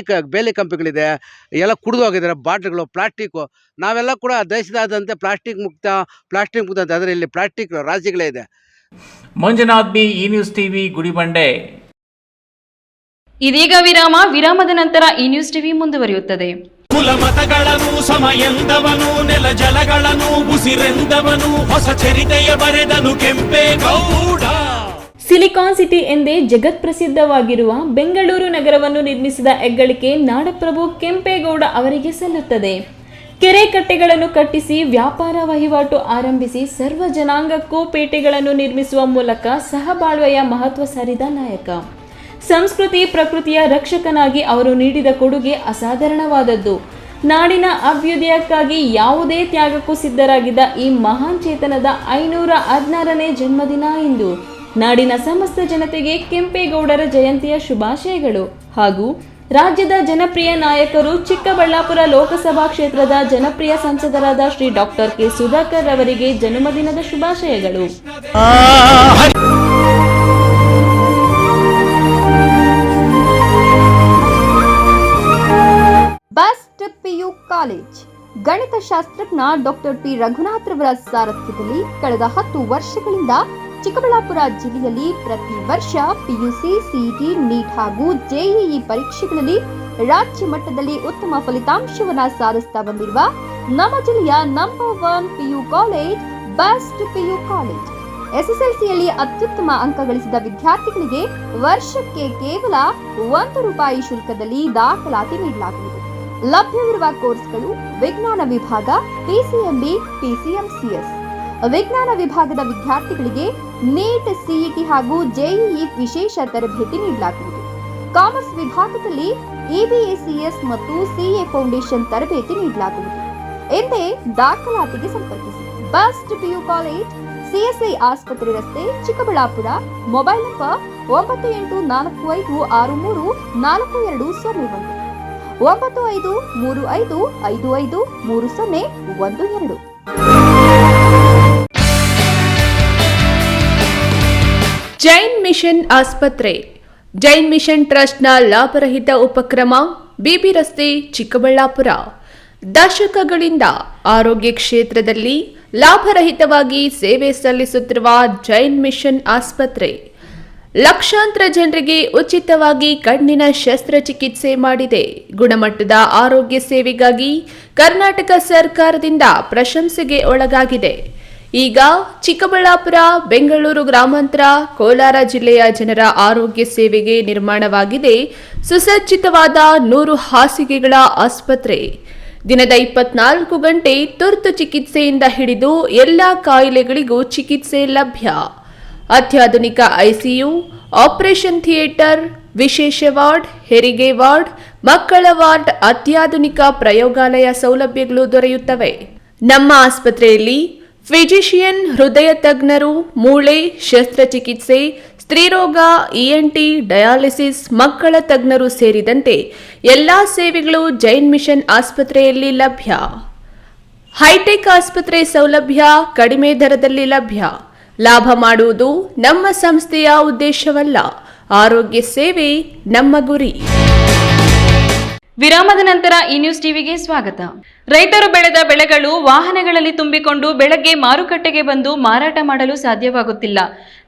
ಬೇಲಿ ಕಂಪಿಗಳಿದೆ, ಎಲ್ಲ ಕುಡಿದು ಹೋಗಿದ್ದಾರೆ. ಬಾಟ್ಲ್ಗಳು, ಪ್ಲಾಸ್ಟಿಕ್ಕು, ನಾವೆಲ್ಲ ಕೂಡ ದೇಶದಾದ್ಯಂತ ಪ್ಲಾಸ್ಟಿಕ್ ಮುಕ್ತ ಅಂತ. ಆದರೆ ಇಲ್ಲಿ ಪ್ಲಾಸ್ಟಿಕ್ ರಾಶಿಗಳೇ ಇದೆ. ಮಂಜುನಾಥ್ ಬಿ, ಈ ನ್ಯೂಸ್ ಟಿವಿ, ಗುಡಿಬಂಡೆ. ಇದೀಗ ವಿರಾಮದ ನಂತರ ಈ ನ್ಯೂಸ್ ಟಿವಿ ಮುಂದುವರಿಯುತ್ತದೆ. ಕುಲ ಮತಗಳನ್ನು ಸಮಯಂದವನು, ನೆಲ ಜಲಗಳನ್ನು ಉಸಿರೆಂದವನು, ಹೊಸ ಚರಿತೆಯ ಬರೆದನು ಕೆಂಪೇಗೌಡ. ಸಿಲಿಕಾನ್ ಸಿಟಿ ಎಂದೇ ಜಗತ್ ಪ್ರಸಿದ್ಧವಾಗಿರುವ ಬೆಂಗಳೂರು ನಗರವನ್ನು ನಿರ್ಮಿಸಿದ ಹೆಗ್ಗಳಿಕೆ ನಾಡಪ್ರಭು ಕೆಂಪೇಗೌಡ ಅವರಿಗೆ ಸಲ್ಲುತ್ತದೆ. ಕೆರೆ ಕಟ್ಟೆಗಳನ್ನು ಕಟ್ಟಿಸಿ ವ್ಯಾಪಾರ ವಹಿವಾಟು ಆರಂಭಿಸಿ ಸರ್ವ ಜನಾಂಗಕ್ಕೂ ಪೇಟೆಗಳನ್ನು ನಿರ್ಮಿಸುವ ಮೂಲಕ ಸಹಬಾಳ್ವೆಯ ಮಹತ್ವ ಸಾರಿದ ನಾಯಕ. ಸಂಸ್ಕೃತಿ ಪ್ರಕೃತಿಯ ರಕ್ಷಕನಾಗಿ ಅವರು ನೀಡಿದ ಕೊಡುಗೆ ಅಸಾಧಾರಣವಾದದ್ದು. ನಾಡಿನ ಅಭ್ಯುದಯಕ್ಕಾಗಿ ಯಾವುದೇ ತ್ಯಾಗಕ್ಕೂ ಸಿದ್ಧರಾಗಿದ್ದ ಈ ಮಹಾನ್ ಚೇತನದ 516ನೇ ಜನ್ಮದಿನ ಇಂದು. ನಾಡಿನ ಸಮಸ್ತ ಜನತೆಗೆ ಕೆಂಪೇಗೌಡರ ಜಯಂತಿಯ ಶುಭಾಶಯಗಳು. ಹಾಗೂ ರಾಜ್ಯದ ಜನಪ್ರಿಯ ನಾಯಕರು, ಚಿಕ್ಕಬಳ್ಳಾಪುರ ಲೋಕಸಭಾ ಕ್ಷೇತ್ರದ ಜನಪ್ರಿಯ ಸಂಸದರಾದ ಶ್ರೀ ಡಾಕ್ಟರ್ ಕೆ ಸುಧಾಕರ್ ಅವರಿಗೆ ಜನ್ಮದಿನದ ಶುಭಾಶಯಗಳು. Best PU college. ಗಣಿತಶಾಸ್ತ್ರಜ್ಞ ಡಾಕ್ಟರ್ ಪಿ ರಘುನಾಥ್ ರವರ ಸಾರಥ್ಯದಲ್ಲಿ ಕಳೆದ 10 ವರ್ಷಗಳಿಂದ ಚಿಕ್ಕಬಳ್ಳಾಪುರ ಜಿಲ್ಲೆಯಲ್ಲಿ ಪ್ರತಿ ವರ್ಷ ಪಿಯುಸಿ, ಸಿಇಟಿ, ನೀಟ್ ಹಾಗೂ ಜೆಇಇ ಪರೀಕ್ಷೆಗಳಲ್ಲಿ ರಾಜ್ಯ ಮಟ್ಟದಲ್ಲಿ ಉತ್ತಮ ಫಲಿತಾಂಶವನ್ನು ಸಾಧಿಸ್ತಾ ಬಂದಿರುವ ನಮ್ಮ ಜಿಲ್ಲೆಯ number 1 PU college best PU college. ಎಸ್ಎಸ್ಎಲ್ಸಿಯಲ್ಲಿ ಅತ್ಯುತ್ತಮ ಅಂಕ ಗಳಿಸಿದ ವಿದ್ಯಾರ್ಥಿಗಳಿಗೆ ವರ್ಷಕ್ಕೆ ಕೇವಲ ₹1 ಶುಲ್ಕದಲ್ಲಿ ದಾಖಲಾತಿ ನೀಡಲಾಗುವುದು. ಲಭ್ಯವಿರುವ ಕೋರ್ಸ್ಗಳು: ವಿಜ್ಞಾನ ವಿಭಾಗ, ಪಿಸಿಎಂಬಿ, ಪಿಸಿಎಂಸಿಎಸ್. ವಿಜ್ಞಾನ ವಿಭಾಗದ ವಿದ್ಯಾರ್ಥಿಗಳಿಗೆ ನೀಟ್, ಸಿಇಟಿ ಹಾಗೂ ಜೆಇಇ ವಿಶೇಷ ತರಬೇತಿ ನೀಡಲಾಗುವುದು. ಕಾಮರ್ಸ್ ವಿಭಾಗದಲ್ಲಿ ಇಬಿಎಸಿಎಸ್ ಮತ್ತು ಸಿಎ ಫೌಂಡೇಶನ್ ತರಬೇತಿ ನೀಡಲಾಗುವುದು. ಎಂದೇ ದಾಖಲಾತಿಗೆ ಸಂಪರ್ಕಿಸಿ. ಬೆಸ್ಟ್ ಪಿಯು ಕಾಲೇಜ್, ಸಿಎಸ್ಐ ಆಸ್ಪತ್ರೆ ರಸ್ತೆ, Chikkaballapur. Mobile number 9845634201, 9535553012. Jain mission ಆಸ್ಪತ್ರೆ. ಜೈನ್ ಮಿಷನ್ ಟ್ರಸ್ಟ್ನ ಲಾಭರಹಿತ ಉಪಕ್ರಮ ಬಿಬಿ ರಸ್ತೆ, ಚಿಕ್ಕಬಳ್ಳಾಪುರ. ದಶಕಗಳಿಂದ ಆರೋಗ್ಯ ಕ್ಷೇತ್ರದಲ್ಲಿ ಲಾಭರಹಿತವಾಗಿ ಸೇವೆ ಸಲ್ಲಿಸುತ್ತಿರುವ ಜೈನ್ ಮಿಷನ್ ಆಸ್ಪತ್ರೆ ಲಕ್ಷಾಂತರ ಜನರಿಗೆ ಉಚಿತವಾಗಿ ಕಣ್ಣಿನ ಶಸ್ತ್ರಚಿಕಿತ್ಸೆ ಮಾಡಿದೆ. ಗುಣಮಟ್ಟದ ಆರೋಗ್ಯ ಸೇವೆಗಾಗಿ ಕರ್ನಾಟಕ ಸರ್ಕಾರದಿಂದ ಪ್ರಶಂಸೆಗೆ ಒಳಗಾಗಿದೆ. ಈಗ ಚಿಕ್ಕಬಳ್ಳಾಪುರ, ಬೆಂಗಳೂರು ಗ್ರಾಮಾಂತರ, ಕೋಲಾರ ಜಿಲ್ಲೆಯ ಜನರ ಆರೋಗ್ಯ ಸೇವೆಗೆ ನಿರ್ಮಾಣವಾಗಿದೆ ಸುಸಜ್ಜಿತವಾದ 100 ಹಾಸಿಗೆಗಳ ಆಸ್ಪತ್ರೆ. ದಿನದ 24 ಗಂಟೆ ತುರ್ತು ಚಿಕಿತ್ಸೆಯಿಂದ ಹಿಡಿದು ಎಲ್ಲ ಕಾಯಿಲೆಗಳಿಗೂ ಚಿಕಿತ್ಸೆ ಲಭ್ಯ. ಅತ್ಯಾಧುನಿಕ ಐಸಿಯು, ಆಪರೇಷನ್ ಥಿಯೇಟರ್, ವಿಶೇಷ ವಾರ್ಡ್, ಹೆರಿಗೆ ವಾರ್ಡ್, ಮಕ್ಕಳ ವಾರ್ಡ್, ಅತ್ಯಾಧುನಿಕ ಪ್ರಯೋಗಾಲಯ ಸೌಲಭ್ಯಗಳು ದೊರೆಯುತ್ತವೆ. ನಮ್ಮ ಆಸ್ಪತ್ರೆಯಲ್ಲಿ ಫಿಜಿಷಿಯನ್, ಹೃದಯ ತಜ್ಞರು, ಮೂಳೆ ಶಸ್ತ್ರಚಿಕಿತ್ಸೆ, ಸ್ತ್ರೀರೋಗ, ಇಎನ್ಟಿ, ಡಯಾಲಿಸಿಸ್, ಮಕ್ಕಳ ತಜ್ಞರು ಸೇರಿದಂತೆ ಎಲ್ಲಾ ಸೇವೆಗಳು ಜೈನ್ ಮಿಷನ್ ಆಸ್ಪತ್ರೆಯಲ್ಲಿ ಲಭ್ಯ. ಹೈಟೆಕ್ ಆಸ್ಪತ್ರೆ ಸೌಲಭ್ಯ ಕಡಿಮೆ ದರದಲ್ಲಿ ಲಭ್ಯ. ಲಾಭ ಮಾಡುವುದು ನಮ್ಮ ಸಂಸ್ಥೆಯ ಉದ್ದೇಶವಲ್ಲ, ಆರೋಗ್ಯ ಸೇವೆ ನಮ್ಮ ಗುರಿ. ವಿರಾಮದ ನಂತರ ಈ ನ್ಯೂಸ್ ಟಿವಿಗೆ ಸ್ವಾಗತ. ರೈತರು ಬೆಳೆದ ಬೆಳೆಗಳು ವಾಹನಗಳಲ್ಲಿ ತುಂಬಿಕೊಂಡು ಬೆಳಗ್ಗೆ ಮಾರುಕಟ್ಟೆಗೆ ಬಂದು ಮಾರಾಟ ಮಾಡಲು ಸಾಧ್ಯವಾಗುತ್ತಿಲ್ಲ.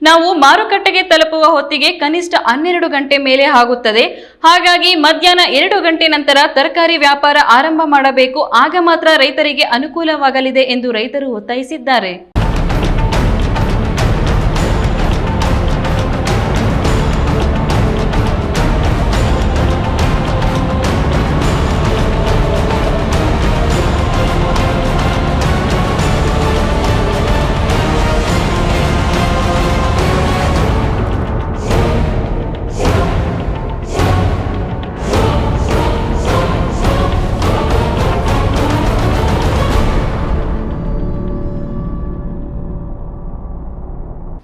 ನಾವು ಮಾರುಕಟ್ಟೆಗೆ ತಲುಪುವ ಹೊತ್ತಿಗೆ ಕನಿಷ್ಠ 12 ಗಂಟೆ ಮೇಲೆ ಆಗುತ್ತದೆ. ಹಾಗಾಗಿ ಮಧ್ಯಾಹ್ನ 2 ಗಂಟೆ ನಂತರ ತರಕಾರಿ ವ್ಯಾಪಾರ ಆರಂಭ ಮಾಡಬೇಕು. ಆಗ ಮಾತ್ರ ರೈತರಿಗೆ ಅನುಕೂಲವಾಗಲಿದೆ ಎಂದು ರೈತರು ಒತ್ತಾಯಿಸಿದ್ದಾರೆ.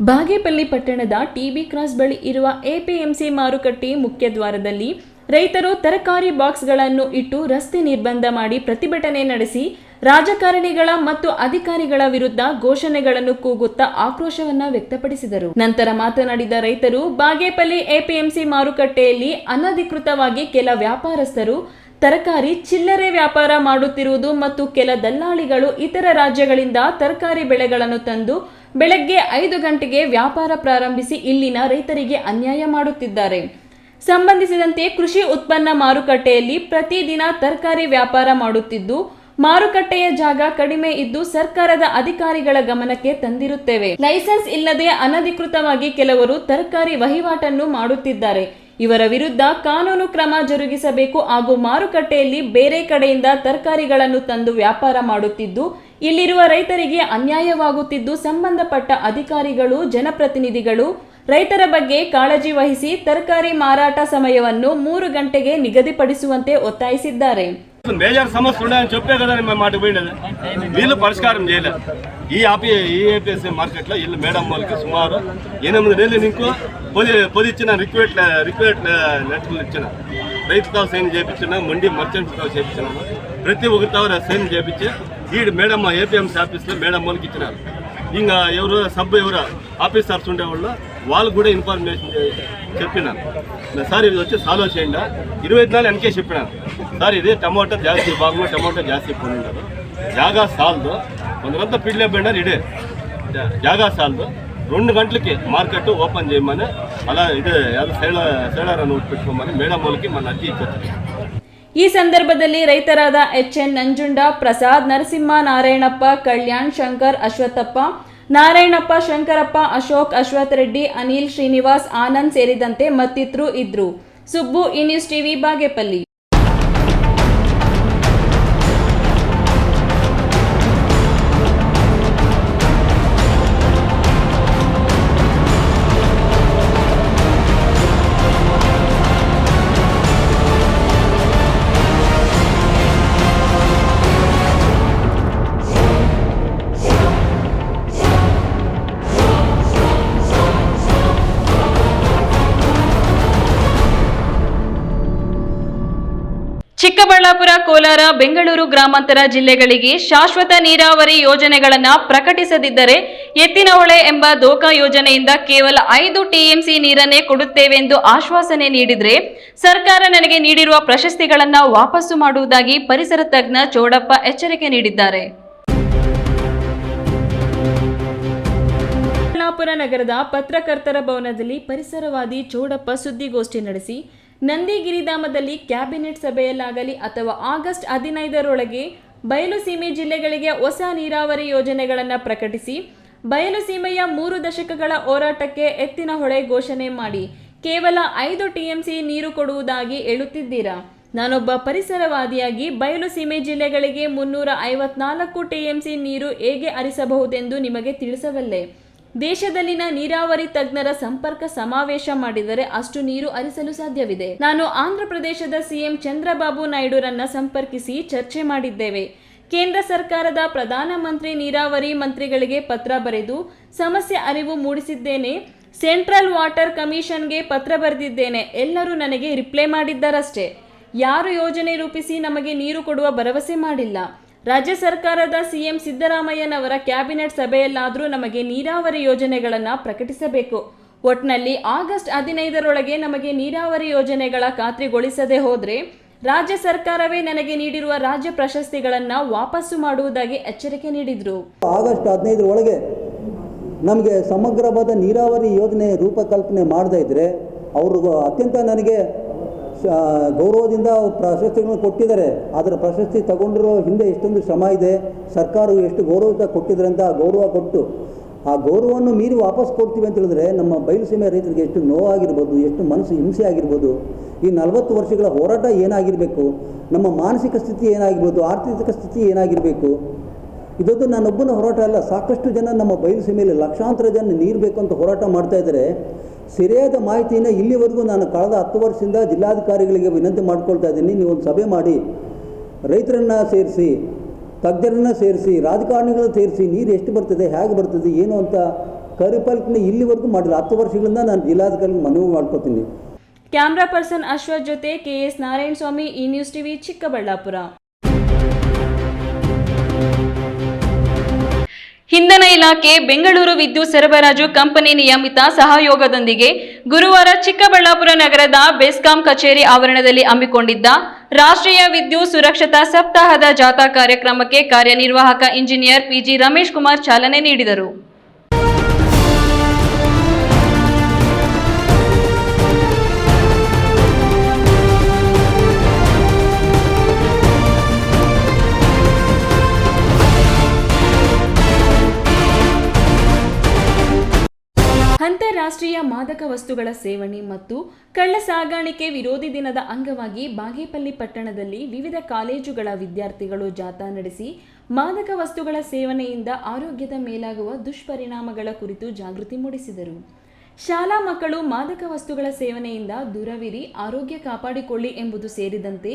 ಬಾಗೇಪಲ್ಲಿ ಪಟ್ಟಣದ ಟಿಬಿ ಕ್ರಾಸ್ ಬಳಿ ಇರುವ ಎಪಿಎಂಸಿ ಮಾರುಕಟ್ಟೆ ಮುಖ್ಯ ದ್ವಾರದಲ್ಲಿ ರೈತರು ತರಕಾರಿ ಬಾಕ್ಸ್ಗಳನ್ನು ಇಟ್ಟು ರಸ್ತೆ ನಿರ್ಬಂಧ ಮಾಡಿ ಪ್ರತಿಭಟನೆ ನಡೆಸಿ ರಾಜಕಾರಣಿಗಳ ಮತ್ತು ಅಧಿಕಾರಿಗಳ ವಿರುದ್ಧ ಘೋಷಣೆಗಳನ್ನು ಕೂಗುತ್ತಾ ಆಕ್ರೋಶವನ್ನ ವ್ಯಕ್ತಪಡಿಸಿದರು. ನಂತರ ಮಾತನಾಡಿದ ರೈತರು, ಬಾಗೇಪಲ್ಲಿ ಎಪಿಎಂಸಿ ಮಾರುಕಟ್ಟೆಯಲ್ಲಿ ಅನಧಿಕೃತವಾಗಿ ಕೆಲ ವ್ಯಾಪಾರಸ್ಥರು ತರಕಾರಿ ಚಿಲ್ಲರೆ ವ್ಯಾಪಾರ ಮಾಡುತ್ತಿರುವುದು ಮತ್ತು ಕೆಲ ದಲ್ಲಾಳಿಗಳು ಇತರ ರಾಜ್ಯಗಳಿಂದ ತರಕಾರಿ ಬೆಳೆಗಳನ್ನು ತಂದು ಬೆಳಗ್ಗೆ 5 ಗಂಟೆಗೆ ವ್ಯಾಪಾರ ಪ್ರಾರಂಭಿಸಿ ಇಲ್ಲಿನ ರೈತರಿಗೆ ಅನ್ಯಾಯ ಮಾಡುತ್ತಿದ್ದಾರೆ. ಸಂಬಂಧಿಸಿದಂತೆ ಕೃಷಿ ಉತ್ಪನ್ನ ಮಾರುಕಟ್ಟೆಯಲ್ಲಿ ಪ್ರತಿದಿನ ತರಕಾರಿ ವ್ಯಾಪಾರ ಮಾಡುತ್ತಿದ್ದು, ಮಾರುಕಟ್ಟೆಯ ಜಾಗ ಕಡಿಮೆ ಇದ್ದು ಸರ್ಕಾರದ ಅಧಿಕಾರಿಗಳ ಗಮನಕ್ಕೆ ತಂದಿರುತ್ತೇವೆ. ಲೈಸೆನ್ಸ್ ಇಲ್ಲದೆ ಅನಧಿಕೃತವಾಗಿ ಕೆಲವರು ತರಕಾರಿ ವಹಿವಾಟನ್ನು ಮಾಡುತ್ತಿದ್ದಾರೆ. ಇವರ ವಿರುದ್ಧ ಕಾನೂನು ಕ್ರಮ ಜರುಗಿಸಬೇಕು ಹಾಗೂ ಮಾರುಕಟ್ಟೆಯಲ್ಲಿ ಬೇರೆ ಕಡೆಯಿಂದ ತರಕಾರಿಗಳನ್ನು ತಂದು ವ್ಯಾಪಾರ ಮಾಡುತ್ತಿದ್ದು ಇಲ್ಲಿರುವ ರೈತರಿಗೆ ಅನ್ಯಾಯವಾಗುತ್ತಿದ್ದು ಸಂಬಂಧಪಟ್ಟ ಅಧಿಕಾರಿಗಳು, ಜನಪ್ರತಿನಿಧಿಗಳು ರೈತರ ಬಗ್ಗೆ ಕಾಳಜಿ ವಹಿಸಿ ತರಕಾರಿ ಮಾರಾಟ సమయವನ್ನು 3 గంటೆಗೆ నిగదిపడిಸುವಂತೆ ఒత్తాయిసిದ್ದಾರೆ. మేజర్ సమస్య ఉన్నాయని చెప్పే కదా మేము మాట పోయినది. వీళ్ళు పరిష్కారం చేయలేదు. ఈ ఏపీఎస్సీ మార్కెట్లో వీళ్ళు మేడం వాళ్ళకి సుమారు 8 నెలలు ఇంకో పొది ఇచ్చిన రిక్వెస్ట్ లెటర్లు ఇచ్చిన రైతుతో సైన్ చేయించిన, మండి మర్చెంట్తో చేయించినాము. ప్రతి ఒక్కరితో సైన్ చేయించి ఈ మేడం ఏపీఎంసీ ఆఫీస్లో మేడం వాళ్ళకి ఇచ్చినారు. ఇంకా ఎవరు ఎవరు ఆఫీసర్స్ ఉండేవాళ్ళు వాళ్ళు కూడా ఇన్ఫర్మేషన్ చెప్పినాను. సార్ ఇది వచ్చి సాల్వ్ చేయండి. 25 నాలు వెనకే చెప్పినాను. సార్ ఇది టమాటో ಜಾಸ್ತಿ ಭಾಗಗಳು ಟೊಮೊಟೊ ಜಾಸ್ತಿ ಕೊಂಡಿದ್ದಾರೆ, ಜಾಗ ಸಾಲದು, ಒಂದಂತ ಪಿಡ್ಲೆ ಬೆಂಡರ್ ಇಡೆ ಜಾಗ ಸಾಲದು, 2 గంటలకి మార్కెట్ ఓపెన్ చేయమని అలా ఇది సేలర్ అని పెట్టుకోమని మేడం వాళ్ళకి మన అర్జీ ఇచ్చారు. ಈ ಸಂದರ್ಭದಲ್ಲಿ ರೈತರಾದ ಎಚ್ಎನ್ ನಂಜುಂಡ, ಪ್ರಸಾದ್, ನರಸಿಂಹ, ನಾರಾಯಣಪ್ಪ, ಕಲ್ಯಾಣ್, ಶಂಕರ್, ಅಶ್ವತ್ಥಪ್ಪ, ನಾರಾಯಣಪ್ಪ, ಶಂಕರಪ್ಪ, ಅಶೋಕ್, ಅಶ್ವಥ್ ರೆಡ್ಡಿ, ಅನಿಲ್, ಶ್ರೀನಿವಾಸ್, ಆನಂದ್ ಸೇರಿದಂತೆ ಮತ್ತಿತರರು ಇದ್ರು. ಸುಬ್ಬು, ಈ ನ್ಯೂಸ್ ಟಿವಿ, ಬಾಗೇಪಲ್ಲಿ. ಚಿಕ್ಕಬಳ್ಳಾಪುರ, ಕೋಲಾರ, ಬೆಂಗಳೂರು ಗ್ರಾಮಾಂತರ ಜಿಲ್ಲೆಗಳಿಗೆ ಶಾಶ್ವತ ನೀರಾವರಿ ಯೋಜನೆಗಳನ್ನು ಪ್ರಕಟಿಸದಿದ್ದರೆ ಎತ್ತಿನಹೊಳೆ ಎಂಬ ದೋಖಾ ಯೋಜನೆಯಿಂದ ಕೇವಲ 5 ಟಿಎಂಸಿ ನೀರನ್ನೇ ಕೊಡುತ್ತೇವೆಂದು ಆಶ್ವಾಸನೆ ನೀಡಿದರೆ ಸರ್ಕಾರ ನನಗೆ ನೀಡಿರುವ ಪ್ರಶಸ್ತಿಗಳನ್ನು ವಾಪಸ್ಸು ಮಾಡುವುದಾಗಿ ಪರಿಸರ ತಜ್ಞ ಚೌಡಪ್ಪ ಎಚ್ಚರಿಕೆ ನೀಡಿದ್ದಾರೆ. ಚಿಕ್ಕಬಳ್ಳಾಪುರ ನಗರದ ಪತ್ರಕರ್ತರ ಭವನದಲ್ಲಿ ಪರಿಸರವಾದಿ ಚೌಡಪ್ಪ ಸುದ್ದಿಗೋಷ್ಠಿ ನಡೆಸಿ ನಂದಿಗಿರಿಧಾಮದಲ್ಲಿ ಕ್ಯಾಬಿನೆಟ್ ಸಭೆಯಲ್ಲಾಗಲಿ ಅಥವಾ ಆಗಸ್ಟ್ 15ರೊಳಗೆ ಬಯಲುಸೀಮೆ ಜಿಲ್ಲೆಗಳಿಗೆ ಹೊಸ ನೀರಾವರಿ ಯೋಜನೆಗಳನ್ನು ಪ್ರಕಟಿಸಿ ಬಯಲುಸೀಮೆಯ 3 ದಶಕಗಳ ಹೋರಾಟಕ್ಕೆ ಎತ್ತಿನಹೊಳೆ ಘೋಷಣೆ ಮಾಡಿ ಕೇವಲ 5 ಟಿಎಂಸಿ ನೀರು ಕೊಡುವುದಾಗಿ ಹೇಳುತ್ತಿದ್ದೀರಾ? ನಾನೊಬ್ಬ ಪರಿಸರವಾದಿಯಾಗಿ ಬಯಲುಸೀಮೆ ಜಿಲ್ಲೆಗಳಿಗೆ 354 ಟಿಎಂಸಿ ನೀರು ಹೇಗೆ ಹರಿಸಬಹುದೆಂದು ನಿಮಗೆ ತಿಳಿಸಬಲ್ಲೆ. ದೇಶದಲ್ಲಿನ ನೀರಾವರಿ ತಜ್ಞರ ಸಂಪರ್ಕ ಸಮಾವೇಶ ಮಾಡಿದರೆ ಅಷ್ಟು ನೀರು ಹರಿಸಲು ಸಾಧ್ಯವಿದೆ. ನಾನು ಆಂಧ್ರ ಪ್ರದೇಶದ ಸಿಎಂ ಚಂದ್ರಬಾಬು ನಾಯ್ಡುರನ್ನ ಸಂಪರ್ಕಿಸಿ ಚರ್ಚೆ ಮಾಡಿದ್ದೇವೆ. ಕೇಂದ್ರ ಸರ್ಕಾರದ ಪ್ರಧಾನಮಂತ್ರಿ ನೀರಾವರಿ ಮಂತ್ರಿಗಳಿಗೆ ಪತ್ರ ಬರೆದು ಸಮಸ್ಯೆ ಅರಿವು ಮೂಡಿಸಿದ್ದೇನೆ. ಸೆಂಟ್ರಲ್ ವಾಟರ್ ಕಮಿಷನ್ಗೆ ಪತ್ರ ಬರೆದಿದ್ದೇನೆ. ಎಲ್ಲರೂ ನನಗೆ ರಿಪ್ಲೈ ಮಾಡಿದ್ದಾರಷ್ಟೇ. ಯಾರು ಯೋಜನೆ ರೂಪಿಸಿ ನಮಗೆ ನೀರು ಕೊಡುವ ಭರವಸೆ ಮಾಡಿಲ್ಲ. ರಾಜ್ಯ ಸರ್ಕಾರದ ಸಿಎಂ ಸಿದ್ದರಾಮಯ್ಯನವರ ಕ್ಯಾಬಿನೆಟ್ ಸಭೆಯಲ್ಲಾದರೂ ನಮಗೆ ನೀರಾವರಿ ಯೋಜನೆಗಳನ್ನು ಪ್ರಕಟಿಸಬೇಕು. ಒಟ್ನಲ್ಲಿ ಆಗಸ್ಟ್ 15ರೊಳಗೆ ನಮಗೆ ನೀರಾವರಿ ಯೋಜನೆಗಳ ಖಾತ್ರಿಗೊಳಿಸದೆ ಹೋದರೆ ರಾಜ್ಯ ಸರ್ಕಾರವೇ ನನಗೆ ನೀಡಿರುವ ರಾಜ್ಯ ಪ್ರಶಸ್ತಿಗಳನ್ನು ವಾಪಸ್ಸು ಮಾಡುವುದಾಗಿ ಎಚ್ಚರಿಕೆ ನೀಡಿದರು. ಆಗಸ್ಟ್ 15ರೊಳಗೆ ನಮಗೆ ಸಮಗ್ರವಾದ ನೀರಾವರಿ ಯೋಜನೆ ರೂಪಕಲ್ಪನೆ ಮಾಡದೇ ಇದ್ದರೆ ಅವ್ರಿಗೂ ಅತ್ಯಂತ ನನಗೆ ಗೌರವದಿಂದ ಪ್ರಶಸ್ತಿಗಳನ್ನು ಕೊಟ್ಟಿದ್ದಾರೆ. ಅದರ ಪ್ರಶಸ್ತಿ ತಗೊಂಡಿರೋ ಹಿಂದೆ ಎಷ್ಟೊಂದು ಶ್ರಮ ಇದೆ, ಸರ್ಕಾರವು ಎಷ್ಟು ಗೌರವದಿಂದ ಕೊಟ್ಟಿದ್ದಾರೆ ಅಂತ ಗೌರವ ಕೊಟ್ಟು ಆ ಗೌರವವನ್ನು ಮೀರಿ ವಾಪಸ್ ಕೊಡ್ತೀವಿ ಅಂತ ಹೇಳಿದ್ರೆ ನಮ್ಮ ಬಯಲುಸೀಮೆ ರೈತರಿಗೆ ಎಷ್ಟು ನೋವಾಗಿರ್ಬೋದು, ಎಷ್ಟು ಮನಸ್ಸು ಹಿಂಸೆ ಆಗಿರ್ಬೋದು. ಈ 40 ವರ್ಷಗಳ ಹೋರಾಟ ಏನಾಗಿರಬೇಕು, ನಮ್ಮ ಮಾನಸಿಕ ಸ್ಥಿತಿ ಏನಾಗಿರ್ಬೋದು, ಆರ್ಥಿಕ ಸ್ಥಿತಿ ಏನಾಗಿರಬೇಕು. ಇದೊಂದು ನಾನೊಬ್ಬನ ಹೋರಾಟ ಅಲ್ಲ, ಸಾಕಷ್ಟು ಜನ ನಮ್ಮ ಬಯಲುಸೀಮೆಯಲ್ಲಿ ಲಕ್ಷಾಂತರ ಜನ ನೀರು ಬೇಕು ಅಂತ ಹೋರಾಟ ಮಾಡ್ತಾ ಇದ್ದಾರೆ. ಸರಿಯಾದ ಮಾಹಿತಿಯನ್ನು ಇಲ್ಲಿವರೆಗೂ ನಾನು ಕಳೆದ 10 ವರ್ಷದಿಂದ ಜಿಲ್ಲಾಧಿಕಾರಿಗಳಿಗೆ ವಿನಂತಿ ಮಾಡ್ಕೊಳ್ತಾ ಇದ್ದೀನಿ. ನೀವು ಒಂದು ಸಭೆ ಮಾಡಿ ರೈತರನ್ನು ಸೇರಿಸಿ, ತಜ್ಞರನ್ನು ಸೇರಿಸಿ, ರಾಜಕಾರಣಿಗಳನ್ನು ಸೇರಿಸಿ ನೀರು ಎಷ್ಟು ಬರ್ತದೆ, ಹೇಗೆ ಬರ್ತದೆ, ಏನು ಅಂತ ಪರಿಕಲ್ಪನೆ ಇಲ್ಲಿವರೆಗೂ ಮಾಡಿಲ್ಲ. 10 ವರ್ಷಗಳಿಂದ ನಾನು ಜಿಲ್ಲಾಧಿಕಾರಿಗೆ ಮನವಿ ಮಾಡ್ಕೊತೀನಿ. ಕ್ಯಾಮ್ರಾ ಪರ್ಸನ್ ಅಶ್ವಥ್ ಜೊತೆ KS ನಾರಾಯಣಸ್ವಾಮಿ, ಈ ನ್ಯೂಸ್ ಟಿವಿ, ಚಿಕ್ಕಬಳ್ಳಾಪುರ. ಇಂಧನ ಇಲಾಖೆ ಬೆಂಗಳೂರು ವಿದ್ಯುತ್ ಸರಬರಾಜು ಕಂಪನಿ ನಿಯಮಿತ ಸಹಯೋಗದೊಂದಿಗೆ ಗುರುವಾರ ಚಿಕ್ಕಬಳ್ಳಾಪುರ ನಗರದ ಬೆಸ್ಕಾಂ ಕಚೇರಿ ಆವರಣದಲ್ಲಿ ಹಮ್ಮಿಕೊಂಡಿದ್ದ ರಾಷ್ಟ್ರೀಯ ವಿದ್ಯುತ್ ಸುರಕ್ಷತಾ ಸಪ್ತಾಹದ ಜಾಥಾ ಕಾರ್ಯಕ್ರಮಕ್ಕೆ ಕಾರ್ಯನಿರ್ವಾಹಕ ಇಂಜಿನಿಯರ್ PG ರಮೇಶ್ ಕುಮಾರ್ ಚಾಲನೆ ನೀಡಿದರು. ಅಂತಾರಾಷ್ಟ್ರೀಯ ಮಾದಕ ವಸ್ತುಗಳ ಸೇವನೆ ಮತ್ತು ಕಳ್ಳ ಸಾಗಾಣಿಕೆ ವಿರೋಧಿ ದಿನದ ಅಂಗವಾಗಿ ಬಾಗೇಪಲ್ಲಿ ಪಟ್ಟಣದಲ್ಲಿ ವಿವಿಧ ಕಾಲೇಜುಗಳ ವಿದ್ಯಾರ್ಥಿಗಳು ಜಾಥಾ ನಡೆಸಿ ಮಾದಕ ವಸ್ತುಗಳ ಸೇವನೆಯಿಂದ ಆರೋಗ್ಯದ ಮೇಲಾಗುವ ದುಷ್ಪರಿಣಾಮಗಳ ಕುರಿತು ಜಾಗೃತಿ ಮೂಡಿಸಿದರು. ಶಾಲಾ ಮಕ್ಕಳು ಮಾದಕ ವಸ್ತುಗಳ ಸೇವನೆಯಿಂದ ದೂರವಿರಿ, ಆರೋಗ್ಯ ಕಾಪಾಡಿಕೊಳ್ಳಿ ಎಂಬುದು ಸೇರಿದಂತೆ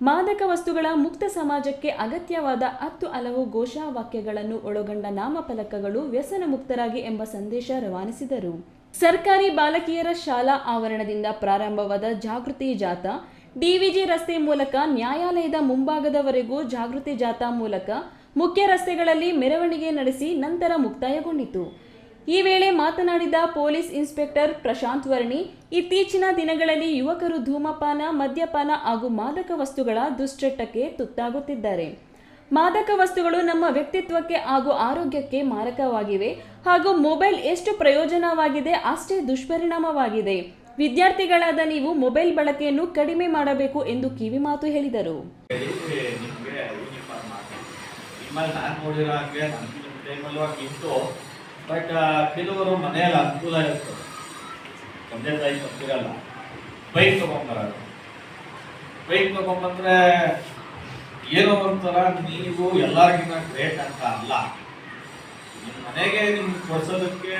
ಮಾದಕ ವಸ್ತುಗಳ ಮುಕ್ತ ಸಮಾಜಕ್ಕೆ ಅಗತ್ಯವಾದ 10 ಹಲವು ಘೋಷವಾಕ್ಯಗಳನ್ನು ಒಳಗೊಂಡ ನಾಮಫಲಕಗಳು ವ್ಯಸನ ಮುಕ್ತರಾಗಿ ಎಂಬ ಸಂದೇಶ ರವಾನಿಸಿದರು. ಸರ್ಕಾರಿ ಬಾಲಕಿಯರ ಶಾಲಾ ಆವರಣದಿಂದ ಪ್ರಾರಂಭವಾದ ಜಾಗೃತಿ ಜಾಥಾ DVG ರಸ್ತೆ ಮೂಲಕ ನ್ಯಾಯಾಲಯದ ಮುಂಭಾಗದವರೆಗೂ ಜಾಗೃತಿ ಜಾಥಾ ಮೂಲಕ ಮುಖ್ಯ ರಸ್ತೆಗಳಲ್ಲಿ ಮೆರವಣಿಗೆ ನಡೆಸಿ ನಂತರ ಮುಕ್ತಾಯಗೊಂಡಿತು. ಈ ವೇಳೆ ಮಾತನಾಡಿದ ಪೊಲೀಸ್ ಇನ್ಸ್ಪೆಕ್ಟರ್ ಪ್ರಶಾಂತ್ ವರ್ಣಿ, ಇತ್ತೀಚಿನ ದಿನಗಳಲ್ಲಿ ಯುವಕರು ಧೂಮಪಾನ, ಮದ್ಯಪಾನ ಹಾಗೂ ಮಾದಕ ವಸ್ತುಗಳ ದುಶ್ಚಟಕ್ಕೆ ತುತ್ತಾಗುತ್ತಿದ್ದಾರೆ. ಮಾದಕ ವಸ್ತುಗಳು ನಮ್ಮ ವ್ಯಕ್ತಿತ್ವಕ್ಕೆ ಹಾಗೂ ಆರೋಗ್ಯಕ್ಕೆ ಮಾರಕವಾಗಿವೆ ಹಾಗೂ ಮೊಬೈಲ್ ಎಷ್ಟು ಪ್ರಯೋಜನವಾಗಿದೆ ಅಷ್ಟೇ ದುಷ್ಪರಿಣಾಮವಾಗಿದೆ. ವಿದ್ಯಾರ್ಥಿಗಳಾದ ನೀವು ಮೊಬೈಲ್ ಬಳಕೆಯನ್ನು ಕಡಿಮೆ ಮಾಡಬೇಕು ಎಂದು ಕಿವಿಮಾತು ಹೇಳಿದರು. ಬಟ್ ಕೆಲವರು ಮನೆಯಲ್ಲಿ ಅನುಕೂಲ ಇರ್ತದೆ, ತಂದೆ ತಾಯಿ ತಪ್ಪಿರಲ್ಲ, ಬೈಕ್ ತೊಗೊಂಬರೋದು. ಬೈಕ್ ತೊಗೊಂಬಂದ್ರೆ ಏನೋ ಒಂಥರ ನೀವು ಎಲ್ಲರಿಗಿಂತ ಗ್ರೇಟ್ ಅಂತ ಅಲ್ಲ, ನಿಮ್ಮ ಮನೆಗೆ ನಿಮ್ಗೆ ಕೊಡ್ಸೋದಕ್ಕೆ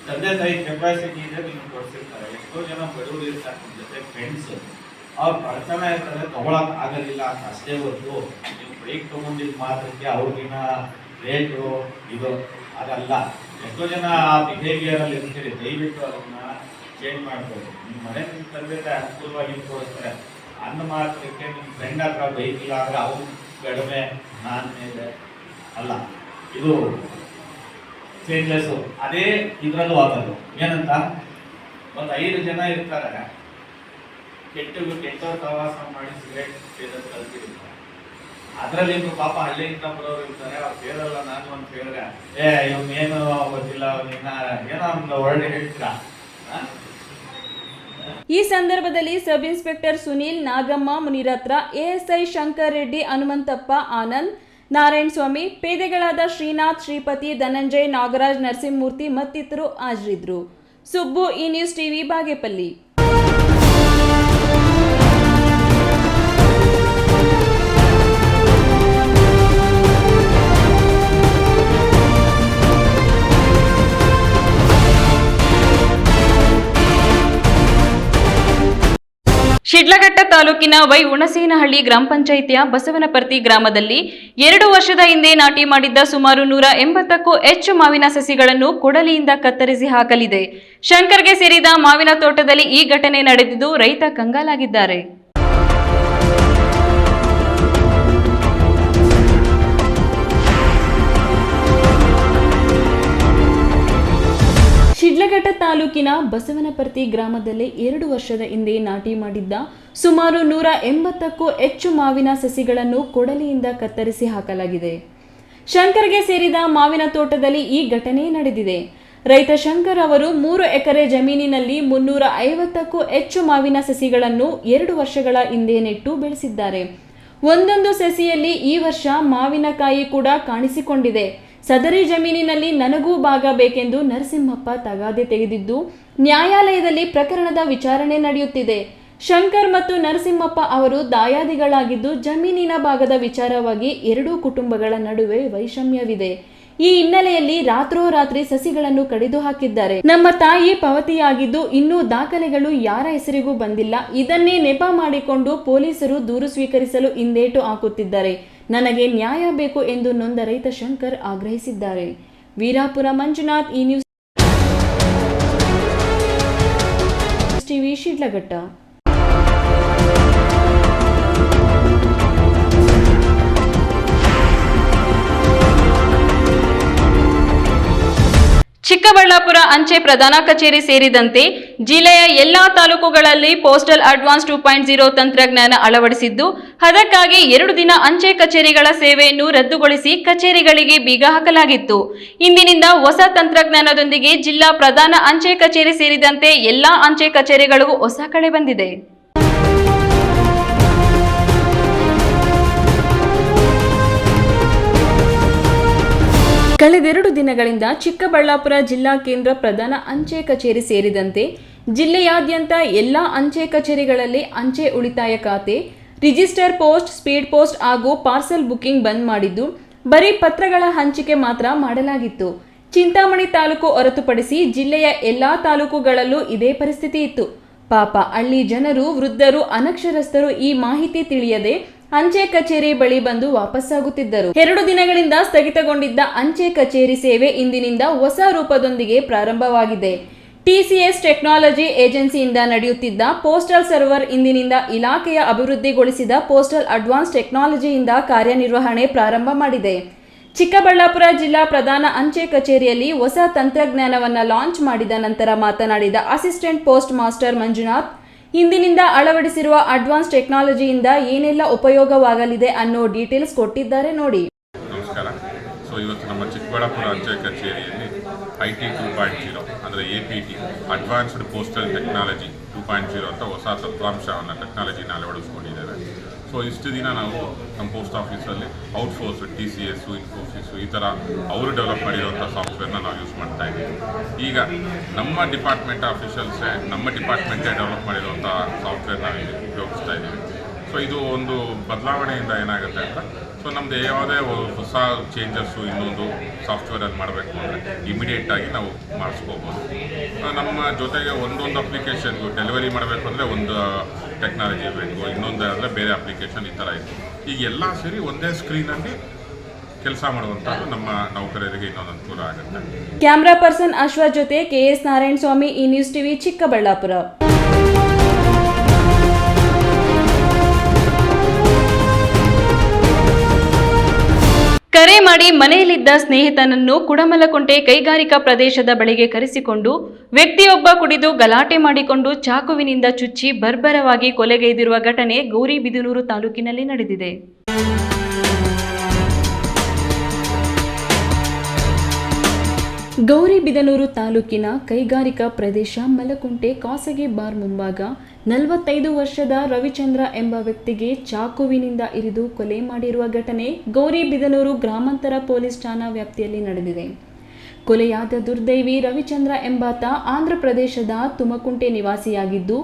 ತಂದೆ ತಾಯಿ ಕೆಪಾಸಿಟಿ ಇದೆ, ನಿಮ್ಗೆ ಕೊಡ್ಸಿರ್ತಾರೆ. ಎಷ್ಟೋ ಜನ ಬಡವರು ಇರ್ತಾರೆ, ನಿಮ್ಮ ಜೊತೆ ಫ್ರೆಂಡ್ಸ್, ಅವ್ರು ಬಡತನ ಇರ್ತಾರೆ, ತೊಗೊಳಕ್ ಆಗಲಿಲ್ಲ ಅಂತ ಅಷ್ಟೇ ಹೊರತು ನೀವು ಬೈಕ್ ತೊಗೊಂಡಿದ್ದ ಮಾತ್ರಕ್ಕೆ ಅವ್ರಿಗಿನ ರೇಟು ಇದು ಅದಲ್ಲ. ಎಷ್ಟೋ ಜನ ಆ ಬಿಹೇವಿಯರಲ್ಲಿ ಇರ್ತೀರಿ, ದಯವಿಟ್ಟು ಅದನ್ನ ಚೇಂಜ್ ಮಾಡ್ಬೋದು. ನಿಮ್ಮ ಮನೆ ನಿಮ್ಮ ತಂದೆ ತಾಯಿ ಅನುಕೂಲವಾಗಿ ತೋರಿಸ್ತಾರೆ, ಅನ್ನ ಮಾತ್ರಕ್ಕೆ ನಿಮ್ಮ ಫ್ರೆಂಡ್ ಹತ್ರ ಬೈಕ್ ಇಲ್ಲ ಅಂದರೆ ಅವ್ನು ಕಡಿಮೆ ನಾನು ಮೇಲೆ ಅಲ್ಲ, ಇದು ಚೇಂಜಸ್ಸು ಅದೇ ಇದರಲ್ಲೂ ಆಗೋದು. ಏನಂತ ಒಂದು 5 ಜನ ಇರ್ತಾರೆ, ಕೆಟ್ಟವ್ರ ಸಹವಾಸ ಮಾಡಿ ಸಿಗರೇಟ್ ಸೇದೋದು ಕಲ್ತಿರ್ತಾರೆ. ಅದರಲ್ಲಿ ಪಾಪ ಹಳ್ಳಿಯಿಂದ ಬರೋರು ಇರ್ತಾರೆ, ಅವ್ರು ಸೇರಲ್ಲ ನಾನು ಅಂತ ಹೇಳಿದ್ರೆ ಇವನೇನು ಗೊತ್ತಿಲ್ಲ, ಅವನಿನ್ನ ಏನೋ ಒಂದು ಒಳ್ಳೆ ಹೇಳ್ತೀರಾ. ಈ ಸಂದರ್ಭದಲ್ಲಿ sub inspector Sunil, Nagamma Muniratna, ASI Shankar Reddy, Hanumanthappa, Anand, Narayana Swamy, ಪೇದೆಗಳಾದ ಶ್ರೀನಾಥ್, ಶ್ರೀಪತಿ, ಧನಂಜಯ್, ನಾಗರಾಜ್, ನರಸಿಂಹಮೂರ್ತಿ ಮತ್ತಿತರರು ಹಾಜರಿದ್ದರು. ಸುಬ್ಬು, ಈ ನ್ಯೂಸ್ ಟಿವಿ, ಬಾಗೇಪಲ್ಲಿ. ಶಿಡ್ಲಘಟ್ಟ ತಾಲೂಕಿನ ವೈ ಹುಣಸೇನಹಳ್ಳಿ ಗ್ರಾಮ ಪಂಚಾಯಿತಿಯ ಬಸವನಪರ್ತಿ ಗ್ರಾಮದಲ್ಲಿ 2 ವರ್ಷದ ಹಿಂದೆ ನಾಟಿ ಮಾಡಿದ್ದ ಸುಮಾರು 180ಕ್ಕೂ ಹೆಚ್ಚು ಮಾವಿನ ಸಸಿಗಳನ್ನು ಕೊಡಲಿಯಿಂದ ಕತ್ತರಿಸಿ ಹಾಕಲಿದೆ. ಶಂಕರ್ಗೆ ಸೇರಿದ ಮಾವಿನ ತೋಟದಲ್ಲಿ ಈ ಘಟನೆ ನಡೆದಿದ್ದು ರೈತ ಕಂಗಾಲಾಗಿದ್ದಾರೆ. ಶಿಡ್ಲಘಟ್ಟ ತಾಲೂಕಿನ ಬಸವನಪರ್ತಿ ಗ್ರಾಮದಲ್ಲಿ 2 ವರ್ಷದ ಹಿಂದೆ ನಾಟಿ ಮಾಡಿದ್ದ ಸುಮಾರು 180ಕ್ಕೂ ಹೆಚ್ಚು ಮಾವಿನ ಸಸಿಗಳನ್ನು ಕೊಡಲಿಯಿಂದ ಕತ್ತರಿಸಿ ಹಾಕಲಾಗಿದೆ. ಶಂಕರ್ಗೆ ಸೇರಿದ ಮಾವಿನ ತೋಟದಲ್ಲಿ ಈ ಘಟನೆ ನಡೆದಿದೆ. ರೈತ ಶಂಕರ್ ಅವರು 3 ಎಕರೆ ಜಮೀನಿನಲ್ಲಿ 350ಕ್ಕೂ ಹೆಚ್ಚು ಮಾವಿನ ಸಸಿಗಳನ್ನು 2 ವರ್ಷಗಳ ಹಿಂದೆ ನೆಟ್ಟು ಬೆಳೆಸಿದ್ದಾರೆ. ಒಂದೊಂದು ಸಸಿಯಲ್ಲಿ ಈ ವರ್ಷ ಮಾವಿನಕಾಯಿ ಕೂಡ ಕಾಣಿಸಿಕೊಂಡಿದೆ. ಸದರಿ ಜಮೀನಿನಲ್ಲಿ ನನಗೂ ಭಾಗ ಬೇಕೆಂದು ನರಸಿಂಹಪ್ಪ ತಗಾದೆ ತೆಗೆದಿದ್ದು ನ್ಯಾಯಾಲಯದಲ್ಲಿ ಪ್ರಕರಣದ ವಿಚಾರಣೆ ನಡೆಯುತ್ತಿದೆ. ಶಂಕರ್ ಮತ್ತು ನರಸಿಂಹಪ್ಪ ಅವರು ದಾಯಾದಿಗಳಾಗಿದ್ದು ಜಮೀನಿನ ಭಾಗದ ವಿಚಾರವಾಗಿ 2 ಕುಟುಂಬಗಳ ನಡುವೆ ವೈಷಮ್ಯವಿದೆ. ಈ ಹಿನ್ನೆಲೆಯಲ್ಲಿ ರಾತ್ರೋರಾತ್ರಿ ಸಸಿಗಳನ್ನು ಕಡಿದು ಹಾಕಿದ್ದಾರೆ. ನಮ್ಮ ತಾಯಿ ಪಾವತಿಯಾಗಿದ್ದು ಇನ್ನೂ ದಾಖಲೆಗಳು ಯಾರ ಹೆಸರಿಗೂ ಬಂದಿಲ್ಲ. ಇದನ್ನೇ ನೆಪ ಮಾಡಿಕೊಂಡು ಪೊಲೀಸರು ದೂರು ಸ್ವೀಕರಿಸಲು ಹಿಂದೇಟು ಹಾಕುತ್ತಿದ್ದಾರೆ. ನನಗೆ ನ್ಯಾಯ ಬೇಕು ಎಂದು ನೊಂದ ರೈತ ಶಂಕರ್ ಆಗ್ರಹಿಸಿದ್ದಾರೆ. ವೀರಾಪುರ ಮಂಜುನಾಥ್, ಈ ನ್ಯೂಸ್ ಟಿವಿ, ಶಿಡ್ಲಘಟ್ಟ. ಚಿಕ್ಕಬಳ್ಳಾಪುರ ಅಂಚೆ ಪ್ರಧಾನ ಕಚೇರಿ ಸೇರಿದಂತೆ ಜಿಲ್ಲೆಯ ಎಲ್ಲಾ ತಾಲೂಕುಗಳಲ್ಲಿ ಪೋಸ್ಟಲ್ ಅಡ್ವಾನ್ಸ್ 2.0 ತಂತ್ರಜ್ಞಾನ ಅಳವಡಿಸಿದ್ದು, ಅದಕ್ಕಾಗಿ 2 ದಿನ ಅಂಚೆ ಕಚೇರಿಗಳ ಸೇವೆಯನ್ನು ರದ್ದುಗೊಳಿಸಿ ಕಚೇರಿಗಳಿಗೆ ಬೀಗ ಹಾಕಲಾಗಿತ್ತು. ಇಂದಿನಿಂದ ಹೊಸ ತಂತ್ರಜ್ಞಾನದೊಂದಿಗೆ ಜಿಲ್ಲಾ ಪ್ರಧಾನ ಅಂಚೆ ಕಚೇರಿ ಸೇರಿದಂತೆ ಎಲ್ಲಾ ಅಂಚೆ ಕಚೇರಿಗಳಿಗೂ ಹೊಸ ಕಳೆ ಬಂದಿದೆ. ಕಳೆದ 2 ದಿನಗಳಿಂದ ಚಿಕ್ಕಬಳ್ಳಾಪುರ ಜಿಲ್ಲಾ ಕೇಂದ್ರ ಪ್ರಧಾನ ಅಂಚೆ ಕಚೇರಿ ಸೇರಿದಂತೆ ಜಿಲ್ಲೆಯಾದ್ಯಂತ ಎಲ್ಲ ಅಂಚೆ ಕಚೇರಿಗಳಲ್ಲಿ ಅಂಚೆ ಉಳಿತಾಯ ಖಾತೆ, ರಿಜಿಸ್ಟರ್ ಪೋಸ್ಟ್, ಸ್ಪೀಡ್ ಪೋಸ್ಟ್ ಹಾಗೂ ಪಾರ್ಸಲ್ ಬುಕಿಂಗ್ ಬಂದ್ ಮಾಡಿದ್ದು ಬರೀ ಪತ್ರಗಳ ಹಂಚಿಕೆ ಮಾತ್ರ ಮಾಡಲಾಗಿತ್ತು. ಚಿಂತಾಮಣಿ ತಾಲೂಕು ಹೊರತುಪಡಿಸಿ ಜಿಲ್ಲೆಯ ಎಲ್ಲಾ ತಾಲೂಕುಗಳಲ್ಲೂ ಇದೇ ಪರಿಸ್ಥಿತಿ ಇತ್ತು. ಪಾಪ ಹಳ್ಳಿ ಜನರು, ವೃದ್ಧರು, ಅನಕ್ಷರಸ್ಥರು ಈ ಮಾಹಿತಿ ತಿಳಿಯದೆ ಅಂಚೆ ಕಚೇರಿ ಬಳಿ ಬಂದು ವಾಪಸ್ಸಾಗುತ್ತಿದ್ದರು. 2 ದಿನಗಳಿಂದ ಸ್ಥಗಿತಗೊಂಡಿದ್ದ ಅಂಚೆ ಕಚೇರಿ ಸೇವೆ ಇಂದಿನಿಂದ ಹೊಸ ರೂಪದೊಂದಿಗೆ ಪ್ರಾರಂಭವಾಗಿದೆ. TCS ಟೆಕ್ನಾಲಜಿ ಏಜೆನ್ಸಿಯಿಂದ ನಡೆಯುತ್ತಿದ್ದ ಪೋಸ್ಟಲ್ ಸರ್ವರ್ ಇಂದಿನಿಂದ ಇಲಾಖೆಯ ಅಭಿವೃದ್ಧಿಗೊಳಿಸಿದ ಪೋಸ್ಟಲ್ ಅಡ್ವಾನ್ಸ್ ಟೆಕ್ನಾಲಜಿಯಿಂದ ಕಾರ್ಯನಿರ್ವಹಣೆ ಪ್ರಾರಂಭ ಮಾಡಿದೆ. ಚಿಕ್ಕಬಳ್ಳಾಪುರ ಜಿಲ್ಲಾ ಪ್ರಧಾನ ಅಂಚೆ ಕಚೇರಿಯಲ್ಲಿ ಹೊಸ ತಂತ್ರಜ್ಞಾನವನ್ನು ಲಾಂಚ್ ಮಾಡಿದ ನಂತರ ಮಾತನಾಡಿದ ಅಸಿಸ್ಟೆಂಟ್ ಪೋಸ್ಟ್ ಮಾಸ್ಟರ್ ಮಂಜುನಾಥ್, ಇಂದಿನಿಂದ ಅಳವಡಿಸಿರುವ ಅಡ್ವಾನ್ಸ್ ಟೆಕ್ನಾಲಜಿಯಿಂದ ಏನೆಲ್ಲ ಉಪಯೋಗವಾಗಲಿದೆ ಅನ್ನೋ ಡೀಟೇಲ್ಸ್ ಕೊಟ್ಟಿದ್ದಾರೆ ನೋಡಿ. ನಮಸ್ಕಾರ. ಇವತ್ತು ನಮ್ಮ ಚಿಕ್ಕಬಳ್ಳಾಪುರ ಅಂಚೆ ಕಚೇರಿಯಲ್ಲಿ IT 2.0 ಅಂದರೆ APT ಅಡ್ವಾನ್ಸ್ಡ್ ಪೋಸ್ಟಲ್ ಟೆಕ್ನಾಲಜಿ 2.0 ಅಂತ ಹೊಸ ತಂತ್ರಾಂಶವನ್ನು ಟೆಕ್ನಾಲಜಿನ ಅಳವಡಿಸ್ಕೊಂಡಿದ್ದೇವೆ. ಇಷ್ಟು ದಿನ ನಾವು ನಮ್ಮ ಪೋಸ್ಟ್ ಆಫೀಸಲ್ಲಿ ಔಟ್ಸೋರ್ಸ್ TCS, ಇನ್ಫೋಸಿಸು ಈ ಥರ ಅವರು ಡೆವಲಪ್ ಮಾಡಿರುವಂಥ ಸಾಫ್ಟ್ವೇರ್ನ ನಾವು ಯೂಸ್ ಮಾಡ್ತಾ ಇದ್ದೀವಿ. ಈಗ ನಮ್ಮ ಡಿಪಾರ್ಟ್ಮೆಂಟ್ ಆಫೀಷಿಯಲ್ಸೇ ನಮ್ಮ ಡಿಪಾರ್ಟ್ಮೆಂಟೇ ಡೆವಲಪ್ ಮಾಡಿರುವಂಥ ಸಾಫ್ಟ್ವೇರ್ ನಾವು ಉಪಯೋಗಿಸ್ತಾ ಇದ್ದೀವಿ. ಇದು ಒಂದು ಬದಲಾವಣೆಯಿಂದ ಏನಾಗುತ್ತೆ ಅಂತ ನಮ್ಮದು ಯಾವುದೇ ಹೊಸ ಚೇಂಜಸ್ಸು ಇನ್ನೊಂದು ಸಾಫ್ಟ್ವೇರಲ್ಲಿ ಮಾಡಬೇಕು ಅಂದರೆ ಇಮಿಡಿಯೇಟಾಗಿ ನಾವು ಮಾಡಿಸ್ಕೋಬೋದು. ನಮ್ಮ ಜೊತೆಗೆ ಒಂದೊಂದು ಅಪ್ಲಿಕೇಶನ್ಗೂ ಡೆಲಿವರಿ ಮಾಡಬೇಕು ಅಂದರೆ ಒಂದು ಟೆಕ್ನಾಲಜಿ ಬೇಕು, ಇನ್ನೊಂದು ಅಂದರೆ ಬೇರೆ ಅಪ್ಲಿಕೇಶನ್ ಈ ಥರ ಇತ್ತು. ಈಗ ಎಲ್ಲ ಸೇರಿ ಒಂದೇ ಸ್ಕ್ರೀನಲ್ಲಿ ಕೆಲಸ ಮಾಡುವಂಥದ್ದು ನಮ್ಮ ನೌಕರರಿಗೆ ಇನ್ನೊಂದು ಅನುಕೂಲ ಆಗುತ್ತೆ. ಕ್ಯಾಮ್ರಾ ಪರ್ಸನ್ ಅಶ್ವಥ್ ಜೊತೆ KS ನಾರಾಯಣ ಸ್ವಾಮಿ, ಈ ನ್ಯೂಸ್ ಟಿವಿ, ಚಿಕ್ಕಬಳ್ಳಾಪುರ. ಕರೆ ಮಾಡಿ ಮನೆಯಲ್ಲಿದ್ದ ಸ್ನೇಹಿತನನ್ನು ಕುಡಮಲಕುಂಟೆ ಕೈಗಾರಿಕಾ ಪ್ರದೇಶದ ಬಳಿಗೆ ಕರೆಸಿಕೊಂಡು ವ್ಯಕ್ತಿಯೊಬ್ಬ ಕುಡಿದು ಗಲಾಟೆ ಮಾಡಿಕೊಂಡು ಚಾಕುವಿನಿಂದ ಚುಚ್ಚಿ ಬರ್ಬರವಾಗಿ ಕೊಲೆಗೈದಿರುವ ಘಟನೆ ಗೌರಿಬಿದನೂರು ತಾಲೂಕಿನಲ್ಲಿ ನಡೆದಿದೆ. ಗೌರಿಬಿದನೂರು ತಾಲೂಕಿನ ಕೈಗಾರಿಕಾ ಪ್ರದೇಶ ಮಲಕುಂಟೆ ಖಾಸಗಿ ಬಾರ್ ಮುಂಭಾಗ 45 ವರ್ಷದ ರವಿಚಂದ್ರ ಎಂಬ ವ್ಯಕ್ತಿಗೆ ಚಾಕುವಿನಿಂದ ಇರಿದು ಕೊಲೆ ಮಾಡಿರುವ ಘಟನೆ ಗೌರಿಬಿದನೂರು ಗ್ರಾಮಾಂತರ ಪೊಲೀಸ್ ಠಾಣಾ ವ್ಯಾಪ್ತಿಯಲ್ಲಿ ನಡೆದಿದೆ. ಕೊಲೆಯಾದ ದುರ್ದೈವಿ ರವಿಚಂದ್ರ ಎಂಬಾತ ಆಂಧ್ರ ಪ್ರದೇಶದ ತುಮಕುಂಟೆ ನಿವಾಸಿಯಾಗಿದ್ದು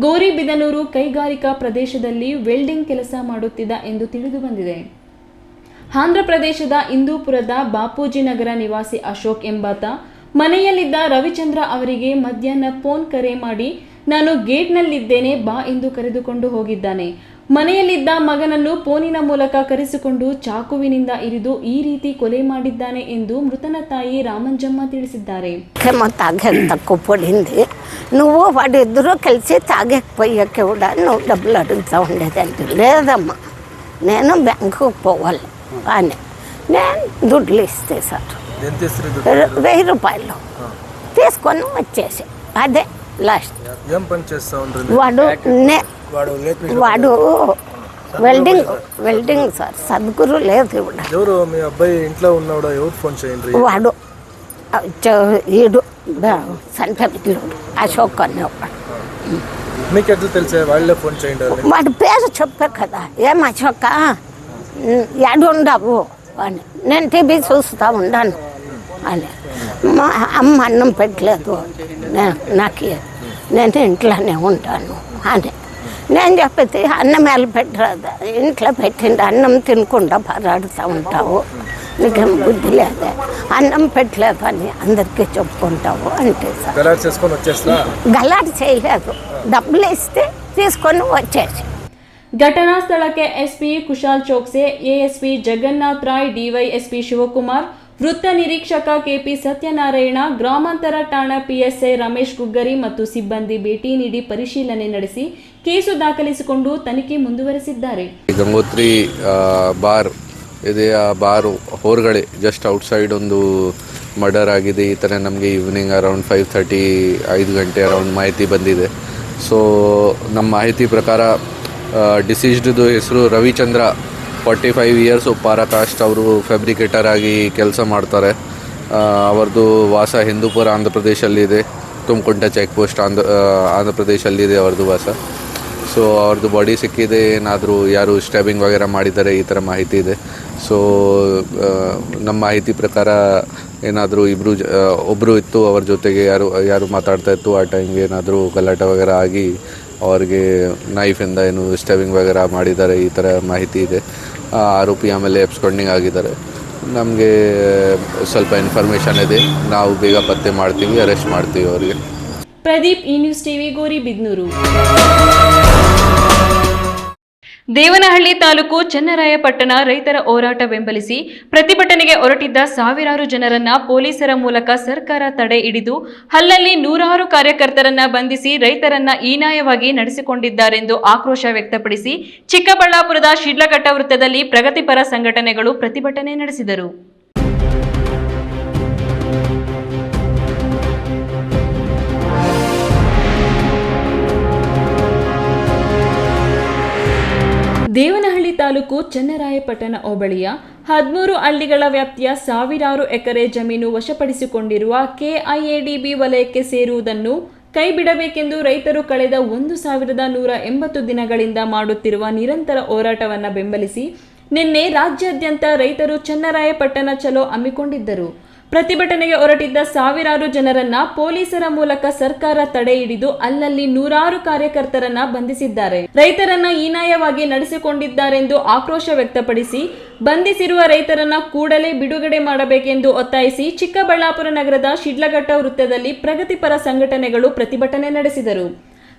ಗೌರಿಬಿದನೂರು ಕೈಗಾರಿಕಾ ಪ್ರದೇಶದಲ್ಲಿ ವೆಲ್ಡಿಂಗ್ ಕೆಲಸ ಮಾಡುತ್ತಿದ್ದ ಎಂದು ತಿಳಿದುಬಂದಿದೆ. ಆಂಧ್ರ ಪ್ರದೇಶದ ಇಂದೂಪುರದ ಬಾಪೂಜಿ ನಗರ ನಿವಾಸಿ ಅಶೋಕ್ ಎಂಬಾತ ಮನೆಯಲ್ಲಿದ್ದ ರವಿಚಂದ್ರ ಅವರಿಗೆ ಮಧ್ಯಾಹ್ನ ಫೋನ್ ಕರೆ ಮಾಡಿ ನಾನು ಗೇಟ್ನಲ್ಲಿದ್ದೇನೆ ಬಾ ಎಂದು ಕರೆದುಕೊಂಡು ಹೋಗಿದ್ದಾನೆ. ಮನೆಯಲ್ಲಿದ್ದ ಮಗನನ್ನು ಫೋನಿನ ಮೂಲಕ ಕರೆಸಿಕೊಂಡು ಚಾಕುವಿನಿಂದ ಇರಿದು ಈ ರೀತಿ ಕೊಲೆ ಮಾಡಿದ್ದಾನೆ ಎಂದು మృతన ತಾಯಿ రామంజమ్మ ತಿಳಿಸಿದ್ದಾರೆ. తక్కువడింది నువ్వు వాడు ఇద్దరు కలిసి తాగకపోయాక కూడా నువ్వు డబ్బులు అడుగుతూ ఉండేదండి. లేదమ్మా నేను బ్యాంకుకు పోవాలి అని నేను దుడ్లు ఇస్తే సార్ 1000 రూపాయలు తీసుకొని వచ్చేసి అదే లాస్ట్. ఏం పని చేస్తా ఉంటారు? వాడు వెల్డింగ్ సార్. సద్గురు లేదు ఇవ్వడం. ఎవరు మీ అబ్బాయి ఇంట్లో ఉన్నాడు? ఎవరు ఫోన్ చేయండి? వాడు ఈడు సంట పిల్లోడు అశోక్ అనేవాడు. మీకు ఎట్లా తెలిసే? వాళ్ళే ఫోన్ చేయండి. వాడి పేరు చెప్పే కదా. ఏం అశోక ఎడుండవు అని. నేను టీవీ చూస్తూ ఉన్నాను అని. మా అమ్మ అన్నం పెట్టలేదు నాకు, నేను ఇంట్లోనే ఉంటాను అని నేను చెప్పేది. అన్నం ఎలా పెట్టరాదా? ఇంట్లో పెట్టింది అన్నం తినకుండా పరాడుతూ ఉంటావు, నీకేం బుద్ధి లేదా? అన్నం పెట్టలేదు అని అందరికీ చెప్పుకుంటావు అంటే సార్. గలాట్ చేయలేదు, డబ్బులు ఇస్తే తీసుకొని వచ్చేసి. घटना स्थल के एसपी कुशाल चौक से एएसपी जगन्नाथ राय, डीवाईएसपी शिवकुमार, ವೃತ್ತ ನಿರೀಕ್ಷಕ ಕೆಪಿ ಸತ್ಯನಾರಾಯಣ, ಗ್ರಾಮಾಂತರ ಠಾಣಾ ಪಿಎಸ್ಐ ರಮೇಶ್ ಗುಗ್ಗರಿ ಮತ್ತು ಸಿಬ್ಬಂದಿ ಭೇಟಿ ನೀಡಿ ಪರಿಶೀಲನೆ ನಡೆಸಿ ಕೇಸು ದಾಖಲಿಸಿಕೊಂಡು ತನಿಖೆ ಮುಂದುವರೆಸಿದ್ದಾರೆ. ಗಂಗೋತ್ರಿ ಬಾರ್ ಇದೆ, ಆ ಬಾರ್ ಹೊರಗಡೆ ಜಸ್ಟ್ ಔಟ್ಸೈಡ್ ಒಂದು ಮರ್ಡರ್ ಆಗಿದೆ. ಈ ಥರ ನಮಗೆ ಈವ್ನಿಂಗ್ ಅರೌಂಡ್ 5:30 5 ಗಂಟೆ ಅರೌಂಡ್ ಮಾಹಿತಿ ಬಂದಿದೆ. ಸೊ ನಮ್ಮ ಮಾಹಿತಿ ಪ್ರಕಾರ ಡಿಸೀಸ್ಡ್ದು ಹೆಸರು ರವಿಚಂದ್ರ, 45 ಇಯರ್ಸ್, ಉಪ್ಪಾರ ಕಾಸ್ಟ್. ಅವರು ಫ್ಯಾಬ್ರಿಕೇಟರ್ ಆಗಿ ಕೆಲಸ ಮಾಡ್ತಾರೆ. ಅವ್ರದ್ದು ವಾಸ ಹಿಂದೂಪುರ ಆಂಧ್ರ ಪ್ರದೇಶಲ್ಲಿದೆ. ತುಮಕುಂಟೆ ಚೆಕ್ ಪೋಸ್ಟ್ ಆಂಧ್ರ ಪ್ರದೇಶಲ್ಲಿದೆ ಅವ್ರದ್ದು ವಾಸ. ಸೊ ಅವ್ರದ್ದು ಬಾಡಿ ಸಿಕ್ಕಿದೆ. ಏನಾದರೂ ಯಾರು ಸ್ಟ್ಯಾಬಿಂಗ್ ವಗೇರ ಮಾಡಿದ್ದಾರೆ ಈ ಥರ ಮಾಹಿತಿ ಇದೆ. ಸೊ ನಮ್ಮ ಮಾಹಿತಿ ಪ್ರಕಾರ ಏನಾದರೂ ಒಬ್ಬರು ಇತ್ತು, ಅವ್ರ ಜೊತೆಗೆ ಯಾರು ಮಾತಾಡ್ತಾ ಇತ್ತು. ಆ ಟೈಮ್ಗೆ ಏನಾದರೂ ಗಲಾಟೆ ವಗೇರ ಆಗಿ ಅವ್ರಿಗೆ ನೈಫಿಂದ ಏನು ಸ್ಟೇವಿಂಗ್ ವಗೇರ ಮಾಡಿದ್ದಾರೆ, ಈ ಥರ ಮಾಹಿತಿ ಇದೆ. ಆರೋಪಿ ಆಮೇಲೆ ಎಬ್ಸ್ಕೊಂಡಿಂಗ್ ಆಗಿದ್ದಾರೆ. ನಮಗೆ ಸ್ವಲ್ಪ ಇನ್ಫಾರ್ಮೇಷನ್ ಇದೆ, ನಾವು ಬೇಗ ಪತ್ತೆ ಮಾಡ್ತೀವಿ, ಅರೆಸ್ಟ್ ಮಾಡ್ತೀವಿ ಅವರಿಗೆ. ಪ್ರದೀಪ್, ಈ ನ್ಯೂಸ್ ಟಿವಿ, ಗೌರಿಬಿದನೂರು. ದೇವನಹಳ್ಳಿ ತಾಲೂಕು ಚನ್ನರಾಯಪಟ್ಟಣ ರೈತರ ಹೋರಾಟ ಬೆಂಬಲಿಸಿ ಪ್ರತಿಭಟನೆಗೆ ಹೊರಟಿದ್ದ ಸಾವಿರಾರು ಜನರನ್ನ ಪೊಲೀಸರ ಮೂಲಕ ಸರ್ಕಾರ ತಡೆ ಹಿಡಿದು ಅಲ್ಲಲ್ಲಿ ನೂರಾರು ಕಾರ್ಯಕರ್ತರನ್ನ ಬಂಧಿಸಿ ರೈತರನ್ನ ಹೀನಾಯವಾಗಿ ನಡೆಸಿಕೊಂಡಿದ್ದಾರೆಂದು ಆಕ್ರೋಶ ವ್ಯಕ್ತಪಡಿಸಿ ಚಿಕ್ಕಬಳ್ಳಾಪುರದ ಶಿಡ್ಲಘಟ್ಟ ವೃತ್ತದಲ್ಲಿ ಪ್ರಗತಿಪರ ಸಂಘಟನೆಗಳು ಪ್ರತಿಭಟನೆ ನಡೆಸಿದರು. ದೇವನಹಳ್ಳಿ ತಾಲೂಕು ಚನ್ನರಾಯಪಟ್ಟಣ ಹೋಬಳಿಯ 13 ಹಳ್ಳಿಗಳ ವ್ಯಾಪ್ತಿಯ ಸಾವಿರಾರು ಎಕರೆ ಜಮೀನು ವಶಪಡಿಸಿಕೊಂಡಿರುವ ಕೆಐಎಡಿಬಿ ವಲಯಕ್ಕೆ ಸೇರುವುದನ್ನು ಕೈಬಿಡಬೇಕೆಂದು ರೈತರು ಕಳೆದ 1180 ದಿನಗಳಿಂದ ಮಾಡುತ್ತಿರುವ ನಿರಂತರ ಹೋರಾಟವನ್ನು ಬೆಂಬಲಿಸಿ ನಿನ್ನೆ ರಾಜ್ಯಾದ್ಯಂತ ರೈತರು ಚನ್ನರಾಯಪಟ್ಟಣ ಚಲೋ ಹಮ್ಮಿಕೊಂಡಿದ್ದರು. ಪ್ರತಿಭಟನೆಗೆ ಹೊರಟಿದ್ದ ಸಾವಿರಾರು ಜನರನ್ನ ಪೊಲೀಸರ ಮೂಲಕ ಸರ್ಕಾರ ತಡೆ ಹಿಡಿದು ಅಲ್ಲಲ್ಲಿ ನೂರಾರು ಕಾರ್ಯಕರ್ತರನ್ನ ಬಂಧಿಸಿದ್ದಾರೆ. ರೈತರನ್ನ ಹೀನಾಯವಾಗಿ ನಡೆಸಿಕೊಂಡಿದ್ದಾರೆಂದು ಆಕ್ರೋಶ ವ್ಯಕ್ತಪಡಿಸಿ ಬಂಧಿಸಿರುವ ರೈತರನ್ನ ಕೂಡಲೇ ಬಿಡುಗಡೆ ಮಾಡಬೇಕೆಂದು ಒತ್ತಾಯಿಸಿ ಚಿಕ್ಕಬಳ್ಳಾಪುರ ನಗರದ ಶಿಡ್ಲಘಟ್ಟ ವೃತ್ತದಲ್ಲಿ ಪ್ರಗತಿಪರ ಸಂಘಟನೆಗಳು ಪ್ರತಿಭಟನೆ ನಡೆಸಿದರು.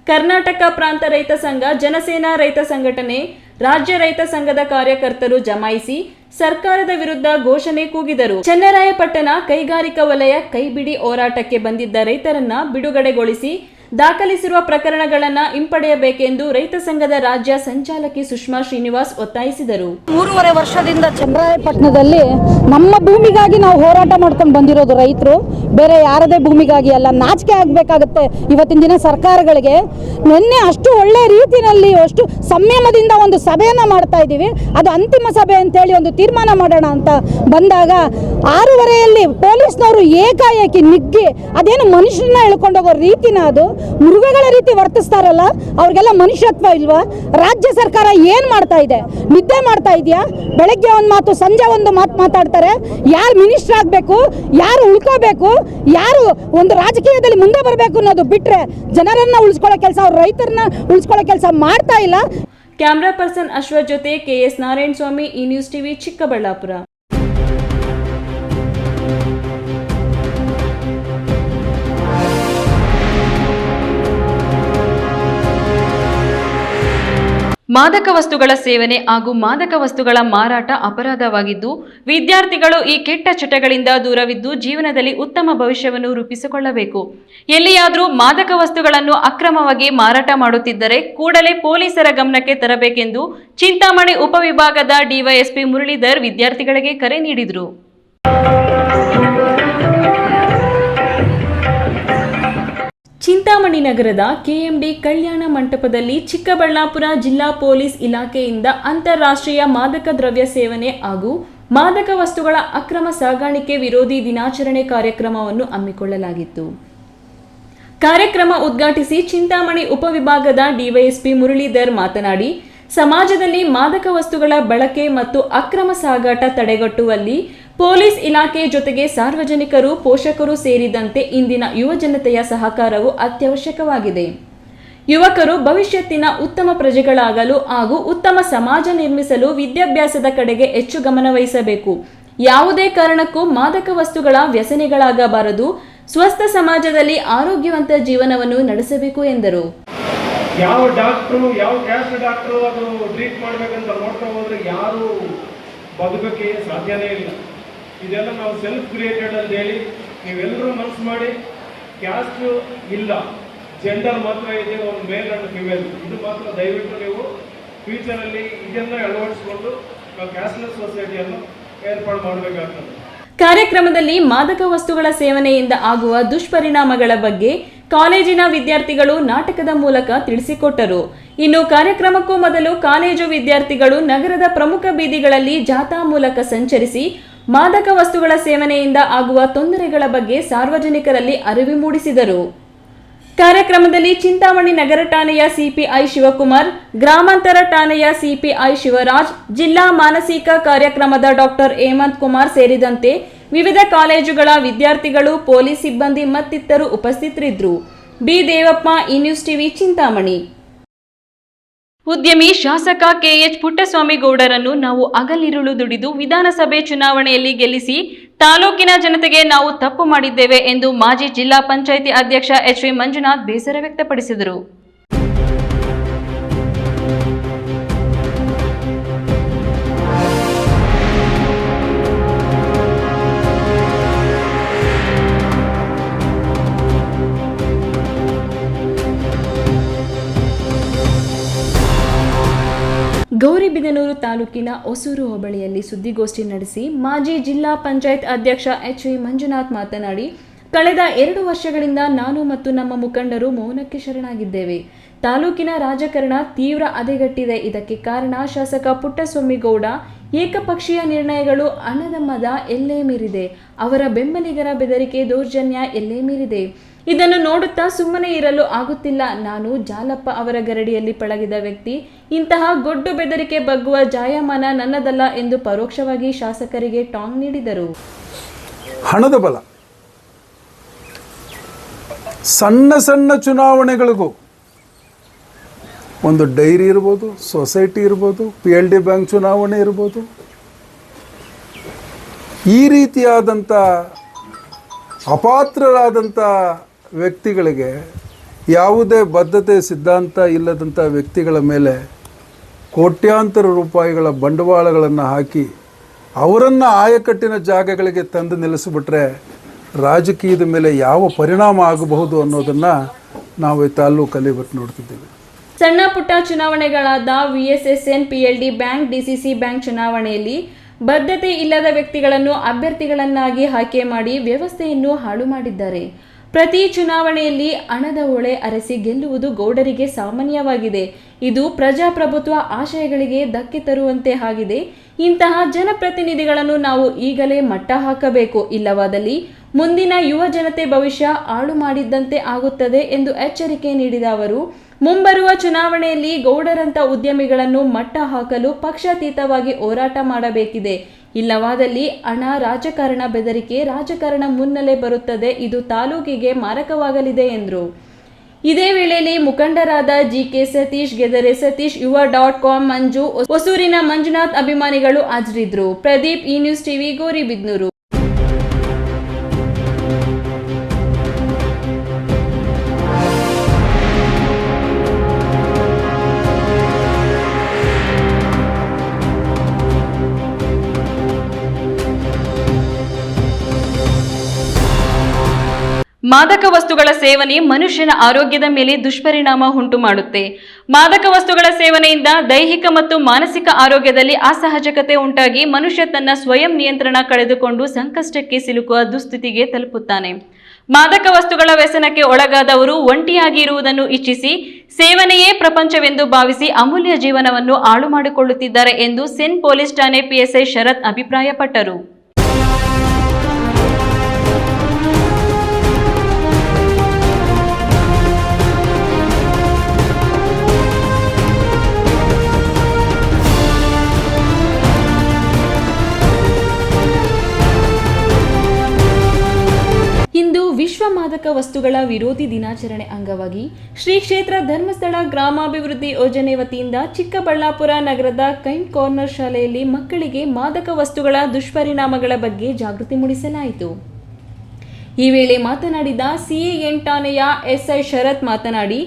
ಕರ್ನಾಟಕ ಪ್ರಾಂತ ರೈತ ಸಂಘ, ಜನಸೇನಾ ರೈತ ಸಂಘಟನೆ, ರಾಜ್ಯ ರೈತ ಸಂಘದ ಕಾರ್ಯಕರ್ತರು ಜಮಾಯಿಸಿ ಸರ್ಕಾರದ ವಿರುದ್ಧ ಘೋಷಣೆ ಕೂಗಿದರು. ಚನ್ನರಾಯಪಟ್ಟಣ ಕೈಗಾರಿಕಾ ವಲಯ ಕೈಬಿಡಿ ಹೋರಾಟಕ್ಕೆ ಬಂದಿದ್ದ ರೈತರನ್ನ ಬಿಡುಗಡೆಗೊಳಿಸಿ ದಾಖಲಿಸಿರುವ ಪ್ರಕರಣಗಳನ್ನು ಹಿಂಪಡೆಯಬೇಕೆಂದು ರೈತ ಸಂಘದ ರಾಜ್ಯ ಸಂಚಾಲಕಿ ಸುಷ್ಮಾ ಶ್ರೀನಿವಾಸ್ ಒತ್ತಾಯಿಸಿದರು. 3.5 ವರ್ಷದಿಂದ ಚನ್ನರಾಯಪಟ್ಟಣದಲ್ಲಿ ನಮ್ಮ ಭೂಮಿಗಾಗಿ ನಾವು ಹೋರಾಟ ಮಾಡ್ಕೊಂಡು ಬಂದಿರೋದು ರೈತರು, ಬೇರೆ ಯಾರದೇ ಭೂಮಿಗಾಗಿ ಅಲ್ಲ. ನಾಚಿಕೆ ಆಗಬೇಕಾಗುತ್ತೆ ಇವತ್ತಿನ ದಿನ ಸರ್ಕಾರಗಳಿಗೆ. ನಿನ್ನೆ ಅಷ್ಟು ಒಳ್ಳೆ ರೀತಿಯಲ್ಲಿ ಅಷ್ಟು ಸಂಯಮದಿಂದ ಒಂದು ಸಭೆಯನ್ನು ಮಾಡ್ತಾ ಇದ್ದೀವಿ. ಅದು ಅಂತಿಮ ಸಭೆ ಅಂತೇಳಿ ಒಂದು ತೀರ್ಮಾನ ಮಾಡೋಣ ಅಂತ ಬಂದಾಗ 6:30 ಪೊಲೀಸ್ನವರು ಏಕಾಏಕಿ ನುಗ್ಗಿ ಅದೇನು ಮನುಷ್ಯರನ್ನ ಎಳ್ಕೊಂಡೋಗೋ ರೀತಿನ, ಅದು ಮೃಗಗಳ ರೀತಿ ವರ್ತಿಸ್ತಾರಲ್ಲ, ಅವ್ರಿಗೆಲ್ಲ ಮನುಷ್ಯತ್ವ ಇಲ್ವಾ? ರಾಜ್ಯ ಸರ್ಕಾರ ಏನು ಮಾಡ್ತಾ ಇದೆ? ನಿದ್ದೆ ಮಾಡ್ತಾ ಇದೆಯಾ? ಬೆಳಗ್ಗೆ ಒಂದು ಮಾತು ಸಂಜೆ ಒಂದು ಮಾತು ಮಾತಾಡ್ತಾರೆ. ಯಾರು ಮಿನಿಸ್ಟರ್ ಆಗಬೇಕು, ಯಾರು ಉಳ್ಕೋಬೇಕು, ಯಾರು ಒಂದು ರಾಜಕೀಯದಲ್ಲಿ ಮುಂದೆ ಬರಬೇಕು ಅನ್ನೋದು ಬಿಟ್ಟರೆ ಜನರನ್ನ ಉಳಿಸ್ಕೊಳ್ಳೋ ಕೆಲಸ, ಅವ್ರ ರೈತರನ್ನ ಉಳಿಸ್ಕೊಳ್ಳೋ ಕೆಲಸ ಮಾಡ್ತಾ ಇಲ್ಲ. ಕ್ಯಾಮ್ರಾ ಪರ್ಸನ್ ಅಶ್ವಥ್ ಜೊತೆ KS ನಾರಾಯಣ ಸ್ವಾಮಿ, ಈ ನ್ಯೂಸ್ ಟಿವಿ, ಚಿಕ್ಕಬಳ್ಳಾಪುರ. ಮಾದಕ ವಸ್ತುಗಳ ಸೇವನೆ ಹಾಗೂ ಮಾದಕ ವಸ್ತುಗಳ ಮಾರಾಟ ಅಪರಾಧವಾಗಿದ್ದು, ವಿದ್ಯಾರ್ಥಿಗಳು ಈ ಕೆಟ್ಟ ಚಟಗಳಿಂದ ದೂರವಿದ್ದು ಜೀವನದಲ್ಲಿ ಉತ್ತಮ ಭವಿಷ್ಯವನ್ನು ರೂಪಿಸಿಕೊಳ್ಳಬೇಕು. ಎಲ್ಲಿಯಾದರೂ ಮಾದಕ ವಸ್ತುಗಳನ್ನು ಅಕ್ರಮವಾಗಿ ಮಾರಾಟ ಮಾಡುತ್ತಿದ್ದರೆ ಕೂಡಲೇ ಪೊಲೀಸರ ಗಮನಕ್ಕೆ ತರಬೇಕೆಂದು ಚಿಂತಾಮಣಿ ಉಪವಿಭಾಗದ ಡಿವೈಎಸ್ಪಿ ಮುರಳೀಧರ್ ವಿದ್ಯಾರ್ಥಿಗಳಿಗೆ ಕರೆ ನೀಡಿದರು. ಚಿಂತಾಮಣಿ ನಗರದ KMD ಕಲ್ಯಾಣ ಮಂಟಪದಲ್ಲಿ ಚಿಕ್ಕಬಳ್ಳಾಪುರ ಜಿಲ್ಲಾ ಪೊಲೀಸ್ ಇಲಾಖೆಯಿಂದ ಅಂತಾರಾಷ್ಟ್ರೀಯ ಮಾದಕ ದ್ರವ್ಯ ಸೇವನೆ ಹಾಗೂ ಮಾದಕ ವಸ್ತುಗಳ ಅಕ್ರಮ ಸಾಗಾಣಿಕೆ ವಿರೋಧಿ ದಿನಾಚರಣೆ ಕಾರ್ಯಕ್ರಮವನ್ನು ಹಮ್ಮಿಕೊಳ್ಳಲಾಗಿತ್ತು. ಕಾರ್ಯಕ್ರಮ ಉದ್ಘಾಟಿಸಿ ಚಿಂತಾಮಣಿ ಉಪವಿಭಾಗದ ಡಿವೈಎಸ್ಪಿ ಮುರಳೀಧರ್ ಮಾತನಾಡಿ, ಸಮಾಜದಲ್ಲಿ ಮಾದಕ ವಸ್ತುಗಳ ಬಳಕೆ ಮತ್ತು ಅಕ್ರಮ ಸಾಗಾಟ ತಡೆಗಟ್ಟುವಲ್ಲಿ ಪೊಲೀಸ್ ಇಲಾಖೆ ಜೊತೆಗೆ ಸಾರ್ವಜನಿಕರು, ಪೋಷಕರು ಸೇರಿದಂತೆ ಇಂದಿನ ಯುವಜನತೆಯ ಸಹಕಾರವು ಅತ್ಯವಶ್ಯಕವಾಗಿದೆ. ಯುವಕರು ಭವಿಷ್ಯತ್ತಿನ ಉತ್ತಮ ಪ್ರಜೆಗಳಾಗಲು ಹಾಗೂ ಉತ್ತಮ ಸಮಾಜ ನಿರ್ಮಿಸಲು ವಿದ್ಯಾಭ್ಯಾಸದ ಕಡೆಗೆ ಹೆಚ್ಚು ಗಮನವಹಿಸಬೇಕು. ಯಾವುದೇ ಕಾರಣಕ್ಕೂ ಮಾದಕ ವಸ್ತುಗಳ ವ್ಯಸನಿಗಳಾಗಬಾರದು. ಸ್ವಸ್ಥ ಸಮಾಜದಲ್ಲಿ ಆರೋಗ್ಯವಂತ ಜೀವನವನ್ನು ನಡೆಸಬೇಕು ಎಂದರು. ಯಾವ ಡಾಕ್ಟ್ರು, ಯಾವ ಕ್ಯಾಸ್ಟ್ ಡಾಕ್ಟ್ರು ಅದು ಟ್ರೀಟ್ ಮಾಡಬೇಕಂತ ನೋಡ್ತಾ ಹೋದ್ರೆ ಯಾರು ಬದುಕಕ್ಕೆ ಸಾಧ್ಯನೇ ಇಲ್ಲ. ಇದೆಲ್ಲ ನಾವು ಸೆಲ್ಫ್ ಕ್ರಿಯೇಟೆಡ್ ಅಂತ ಹೇಳಿ ನೀವೆಲ್ಲರೂ ಮನಸ್ಸು ಮಾಡಿ, ಕ್ಯಾಸ್ಟ್ ಇಲ್ಲ, ಜೆಂಡರ್ ಮಾತ್ರ ಇದೆ, ಒಂದು ಮೇಲ್ ಅಂಡ್ ಫಿಮೇಲ್, ಇದು ಮಾತ್ರ ದಯವಿಟ್ಟು ನೀವು ಫ್ಯೂಚರಲ್ಲಿ ಇದನ್ನು ಅಳವಡಿಸಿಕೊಂಡು ನಾವು ಕ್ಯಾಸ್ಟ್ಲೆಸ್ ಸೊಸೈಟಿಯನ್ನು ಏರ್ಪಾಡು ಮಾಡಬೇಕಾಗ್ತದೆ. ಕಾರ್ಯಕ್ರಮದಲ್ಲಿ ಮಾದಕ ವಸ್ತುಗಳ ಸೇವನೆಯಿಂದ ಆಗುವ ದುಷ್ಪರಿಣಾಮಗಳ ಬಗ್ಗೆ ಕಾಲೇಜಿನ ವಿದ್ಯಾರ್ಥಿಗಳು ನಾಟಕದ ಮೂಲಕ ತಿಳಿಸಿಕೊಟ್ಟರು. ಇನ್ನು ಕಾರ್ಯಕ್ರಮಕ್ಕೂ ಮೊದಲು ಕಾಲೇಜು ವಿದ್ಯಾರ್ಥಿಗಳು ನಗರದ ಪ್ರಮುಖ ಬೀದಿಗಳಲ್ಲಿ ಜಾಥಾ ಮೂಲಕ ಸಂಚರಿಸಿ ಮಾದಕ ವಸ್ತುಗಳ ಸೇವನೆಯಿಂದ ಆಗುವ ತೊಂದರೆಗಳ ಬಗ್ಗೆ ಸಾರ್ವಜನಿಕರಲ್ಲಿ ಅರಿವು ಮೂಡಿಸಿದರು. ಕಾರ್ಯಕ್ರಮದಲ್ಲಿ ಚಿಂತಾಮಣಿ ನಗರ ಠಾಣೆಯ ಸಿಪಿಐ ಶಿವಕುಮಾರ್, ಗ್ರಾಮಾಂತರ ಠಾಣೆಯ ಸಿಪಿಐ ಶಿವರಾಜ್, ಜಿಲ್ಲಾ ಮಾನಸಿಕ ಕಾರ್ಯಕ್ರಮದ ಡಾಕ್ಟರ್ ಹೇಮಂತ್ ಕುಮಾರ್ ಸೇರಿದಂತೆ ವಿವಿಧ ಕಾಲೇಜುಗಳ ವಿದ್ಯಾರ್ಥಿಗಳು, ಪೊಲೀಸ್ ಸಿಬ್ಬಂದಿ ಮತ್ತಿತರರು ಉಪಸ್ಥಿತರಿದ್ದರು. ಬಿ ದೇವಪ್ಪ, ಈ ನ್ಯೂಸ್ ಟಿವಿ, ಚಿಂತಾಮಣಿ. ಉದ್ಯಮಿ ಶಾಸಕ KH ಪುಟ್ಟಸ್ವಾಮಿ ಗೌಡರನ್ನು ನಾವು ಹಗಲಿರುಳು ದುಡಿದು ವಿಧಾನಸಭೆ ಚುನಾವಣೆಯಲ್ಲಿ ಗೆಲ್ಲಿಸಿ ತಾಲೂಕಿನ ಜನತೆಗೆ ನಾವು ತಪ್ಪು ಮಾಡಿದ್ದೇವೆ ಎಂದು ಮಾಜಿ ಜಿಲ್ಲಾ ಪಂಚಾಯಿತಿ ಅಧ್ಯಕ್ಷ HV ಮಂಜುನಾಥ್ ಬೇಸರ ವ್ಯಕ್ತಪಡಿಸಿದರು. ಗೌರಿಬಿದನೂರು ತಾಲೂಕಿನ ಹೊಸೂರು ಹೋಬಳಿಯಲ್ಲಿ ಸುದ್ದಿಗೋಷ್ಠಿ ನಡೆಸಿ ಮಾಜಿ ಜಿಲ್ಲಾ ಪಂಚಾಯತ್ ಅಧ್ಯಕ್ಷ HV ಮಂಜುನಾಥ್ ಮಾತನಾಡಿ, ಕಳೆದ 2 ವರ್ಷಗಳಿಂದ ನಾನು ಮತ್ತು ನಮ್ಮ ಮುಖಂಡರು ಮೌನಕ್ಕೆ ಶರಣಾಗಿದ್ದೇವೆ. ತಾಲೂಕಿನ ರಾಜಕಾರಣ ತೀವ್ರ ಹದಗೆಟ್ಟಿದೆ. ಇದಕ್ಕೆ ಕಾರಣ ಶಾಸಕ ಪುಟ್ಟಸ್ವಾಮಿ ಗೌಡ ಏಕಪಕ್ಷೀಯ ನಿರ್ಣಯಗಳು, ಹಣದ ಮದ ಎಲ್ಲೇ ಮೀರಿದೆ. ಅವರ ಬೆಂಬಲಿಗರ ಬೆದರಿಕೆ, ದೌರ್ಜನ್ಯ ಎಲ್ಲೇ ಮೀರಿದೆ. ಇದನ್ನು ನೋಡುತ್ತಾ ಸುಮ್ಮನೆ ಇರಲು ಆಗುತ್ತಿಲ್ಲ. ನಾನು ಜಾಲಪ್ಪ ಅವರ ಗರಡಿಯಲ್ಲಿ ಪಳಗಿದ ವ್ಯಕ್ತಿ. ಇಂತಹ ಗೊಡ್ಡು ಬೆದರಿಕೆ ಬಗ್ಗುವ ಜಾಯಮಾನ ನನ್ನದಲ್ಲ ಎಂದು ಪರೋಕ್ಷವಾಗಿ ಶಾಸಕರಿಗೆ ಟಾಂಗ್ ನೀಡಿದರು. ಹಣದ ಬಲ, ಸಣ್ಣ ಸಣ್ಣ ಚುನಾವಣೆಗಳಿಗೂ ಒಂದು ಡೈರಿ ಇರ್ಬೋದು, ಸೊಸೈಟಿ ಇರ್ಬೋದು, PLD ಬ್ಯಾಂಕ್ ಚುನಾವಣೆ ಇರ್ಬೋದು, ಈ ರೀತಿಯಾದಂಥ ಅಪಾತ್ರರಾದಂಥ ವ್ಯಕ್ತಿಗಳಿಗೆ, ಯಾವುದೇ ಬದ್ಧತೆ ಸಿದ್ಧಾಂತ ಇಲ್ಲದಂಥ ವ್ಯಕ್ತಿಗಳ ಮೇಲೆ ಕೋಟ್ಯಾಂತರ ರೂಪಾಯಿಗಳ ಬಂಡವಾಳಗಳನ್ನು ಹಾಕಿ ಅವರನ್ನು ಆಯಕಟ್ಟಿನ ಜಾಗಗಳಿಗೆ ತಂದು ನಿಲ್ಲಿಸಿಬಿಟ್ರೆ ರಾಜಕೀಯದ ಮೇಲೆ ಯಾವ ಪರಿಣಾಮ ಆಗಬಹುದು ಅನ್ನೋದನ್ನು ನಾವು ಈ ತಾಲೂಕಲ್ಲಿ ಇವತ್ತು ನೋಡ್ತಿದ್ದೇವೆ. ಸಣ್ಣ ಪುಟ್ಟ ಚುನಾವಣೆಗಳಾದ VSSN, PLD bank, DCC bank ಚುನಾವಣೆಯಲ್ಲಿ ಬದ್ಧತೆ ಇಲ್ಲದ ವ್ಯಕ್ತಿಗಳನ್ನು ಅಭ್ಯರ್ಥಿಗಳನ್ನಾಗಿ ಆಯ್ಕೆ ಮಾಡಿ ವ್ಯವಸ್ಥೆಯನ್ನು ಹಾಳು ಮಾಡಿದ್ದಾರೆ. ಪ್ರತಿ ಚುನಾವಣೆಯಲ್ಲಿ ಹಣದ ಹೊಳೆ ಅರಸಿ ಗೆಲ್ಲುವುದು ಗೌಡರಿಗೆ ಸಾಮಾನ್ಯವಾಗಿದೆ. ಇದು ಪ್ರಜಾಪ್ರಭುತ್ವ ಆಶಯಗಳಿಗೆ ಧಕ್ಕೆ ತರುವಂತೆ ಆಗಿದೆ. ಇಂತಹ ಜನಪ್ರತಿನಿಧಿಗಳನ್ನು ನಾವು ಈಗಲೇ ಮಟ್ಟ ಹಾಕಬೇಕು. ಇಲ್ಲವಾದಲ್ಲಿ ಮುಂದಿನ ಯುವ ಜನತೆ ಭವಿಷ್ಯ ಹಾಳು ಮಾಡಿದ್ದಂತೆ ಆಗುತ್ತದೆ ಎಂದು ಎಚ್ಚರಿಕೆ ನೀಡಿದ ಅವರು, ಮುಂಬರುವ ಚುನಾವಣೆಯಲ್ಲಿ ಗೌಡರಂತ ಉದ್ಯಮಿಗಳನ್ನು ಮಟ್ಟ ಹಾಕಲು ಪಕ್ಷಾತೀತವಾಗಿ ಹೋರಾಟ ಮಾಡಬೇಕಿದೆ. ಇಲ್ಲವಾದಲ್ಲಿ ಹಣ, ರಾಜಕಾರಣ, ಬೆದರಿಕೆ ರಾಜಕಾರಣ ಮುನ್ನೆಲೆ ಬರುತ್ತದೆ. ಇದು ತಾಲೂಕಿಗೆ ಮಾರಕವಾಗಲಿದೆ ಎಂದರು. ಇದೇ ವೇಳೆಯಲ್ಲಿ ಮುಖಂಡರಾದ GK ಸತೀಶ್, ಗೆದರೆ ಸತೀಶ್, ಯುವ.com ಮಂಜು, ಹೊಸೂರಿನ ಮಂಜುನಾಥ್ ಅಭಿಮಾನಿಗಳು ಹಾಜರಿದ್ದರು. ಪ್ರದೀಪ್, ಈ ನ್ಯೂಸ್ ಟಿವಿ, ಗೌರಿಬಿದನೂರು. ಮಾದಕ ವಸ್ತುಗಳ ಸೇವನೆ ಮನುಷ್ಯನ ಆರೋಗ್ಯದ ಮೇಲೆ ದುಷ್ಪರಿಣಾಮ ಉಂಟು ಮಾಡುತ್ತೆ. ಮಾದಕ ವಸ್ತುಗಳ ಸೇವನೆಯಿಂದ ದೈಹಿಕ ಮತ್ತು ಮಾನಸಿಕ ಆರೋಗ್ಯದಲ್ಲಿ ಅಸಹಜತೆ ಉಂಟಾಗಿ ಮನುಷ್ಯ ತನ್ನ ಸ್ವಯಂ ನಿಯಂತ್ರಣ ಕಳೆದುಕೊಂಡು ಸಂಕಷ್ಟಕ್ಕೆ ಸಿಲುಕುವ ದುಸ್ಥಿತಿಗೆ ತಲುಪುತ್ತಾನೆ. ಮಾದಕ ವಸ್ತುಗಳ ವ್ಯಸನಕ್ಕೆ ಒಳಗಾದವರು ಒಂಟಿಯಾಗಿ ಇರುವುದನ್ನು ಇಚ್ಛಿಸಿ ಸೇವನೆಯೇ ಪ್ರಪಂಚವೆಂದು ಭಾವಿಸಿ ಅಮೂಲ್ಯ ಜೀವನವನ್ನು ಹಾಳು ಮಾಡಿಕೊಳ್ಳುತ್ತಿದ್ದಾರೆ ಎಂದು ಸೆನ್ ಪೊಲೀಸ್ ಠಾಣೆ PSI ಶರತ್ ಅಭಿಪ್ರಾಯಪಟ್ಟರು. ಇಂದು ವಿಶ್ವ ಮಾದಕ ವಸ್ತುಗಳ ವಿರೋಧಿ ದಿನಾಚರಣೆ ಅಂಗವಾಗಿ ಶ್ರೀ ಕ್ಷೇತ್ರ ಧರ್ಮಸ್ಥಳ ಗ್ರಾಮಾಭಿವೃದ್ಧಿ ಯೋಜನೆ ವತಿಯಿಂದ ಚಿಕ್ಕಬಳ್ಳಾಪುರ ನಗರದ ಕೈಂಡ್ ಕಾರ್ನರ್ ಶಾಲೆಯಲ್ಲಿ ಮಕ್ಕಳಿಗೆ ಮಾದಕ ವಸ್ತುಗಳ ದುಷ್ಪರಿಣಾಮಗಳ ಬಗ್ಗೆ ಜಾಗೃತಿ ಮೂಡಿಸಲಾಯಿತು. ಈ ವೇಳೆ ಮಾತನಾಡಿದ CAN ಠಾಣೆಯ SI ಶರತ್ ಮಾತನಾಡಿ,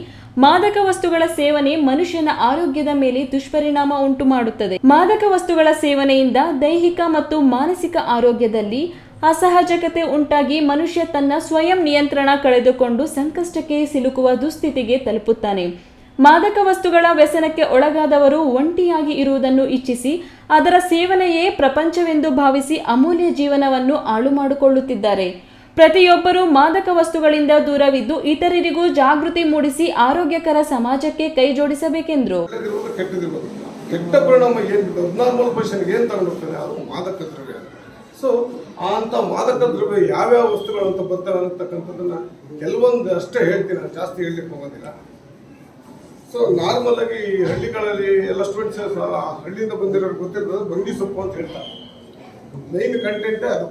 ಮಾದಕ ವಸ್ತುಗಳ ಸೇವನೆ ಮನುಷ್ಯನ ಆರೋಗ್ಯದ ಮೇಲೆ ದುಷ್ಪರಿಣಾಮ ಉಂಟು ಮಾಡುತ್ತದೆ. ಮಾದಕ ವಸ್ತುಗಳ ಸೇವನೆಯಿಂದ ದೈಹಿಕ ಮತ್ತು ಮಾನಸಿಕ ಆರೋಗ್ಯದಲ್ಲಿ ಅಸಹಜತೆ ಉಂಟಾಗಿ ಮನುಷ್ಯ ತನ್ನ ಸ್ವಯಂ ನಿಯಂತ್ರಣ ಕಳೆದುಕೊಂಡು ಸಂಕಷ್ಟಕ್ಕೆ ಸಿಲುಕುವ ದುಸ್ಥಿತಿಗೆ ತಲುಪುತ್ತಾನೆ. ಮಾದಕ ವಸ್ತುಗಳ ವ್ಯಸನಕ್ಕೆ ಒಳಗಾದವರು ಒಂಟಿಯಾಗಿ ಇರುವುದನ್ನು ಇಚ್ಛಿಸಿ ಅದರ ಸೇವನೆಯೇ ಪ್ರಪಂಚವೆಂದು ಭಾವಿಸಿ ಅಮೂಲ್ಯ ಜೀವನವನ್ನು ಹಾಳು ಮಾಡಿಕೊಳ್ಳುತ್ತಿದ್ದಾರೆ. ಪ್ರತಿಯೊಬ್ಬರೂ ಮಾದಕ ವಸ್ತುಗಳಿಂದ ದೂರವಿದ್ದು ಇತರರಿಗೂ ಜಾಗೃತಿ ಮೂಡಿಸಿ ಆರೋಗ್ಯಕರ ಸಮಾಜಕ್ಕೆ ಕೈ ಜೋಡಿಸಬೇಕೆಂದರು. ಕೆಟ್ಟ ಪರಿಣಾಮ ಏನು 14% ಏನು ತಗೊಂಡೋಗ್ತದೆ ಅದು ಮಾದಕ ದ್ರವ್ಯ. ಸೊ ಅಂಥ ಮಾದಕ ದ್ರವ್ಯ ಯಾವ್ಯಾವ ವಸ್ತುಗಳು ಅಂತ ಬರ್ತವೆ ಅನ್ನತಕ್ಕಂಥದ್ದನ್ನು ಕೆಲವೊಂದು ಅಷ್ಟೇ ಹೇಳ್ತೀನಿ, ನಾನು ಜಾಸ್ತಿ ಹೇಳಲಿಕ್ಕೆ ಹೋಗೋದಿಲ್ಲ. ಸೊ ನಾರ್ಮಲ್ ಆಗಿ ಹಳ್ಳಿಗಳಲ್ಲಿ ಎಲ್ಲ ಸ್ಟೂಡೆಂಟ್ಸ್ ಹಳ್ಳಿಯಿಂದ ಬಂದಿರೋರು ಗೊತ್ತಿರೋದು ಬಂಗಿ ಸೊಪ್ಪು ಅಂತ ಹೇಳ್ತಾರೆ. ಮೈನ್ ಕಂಟೆಂಟೇ ಅದು.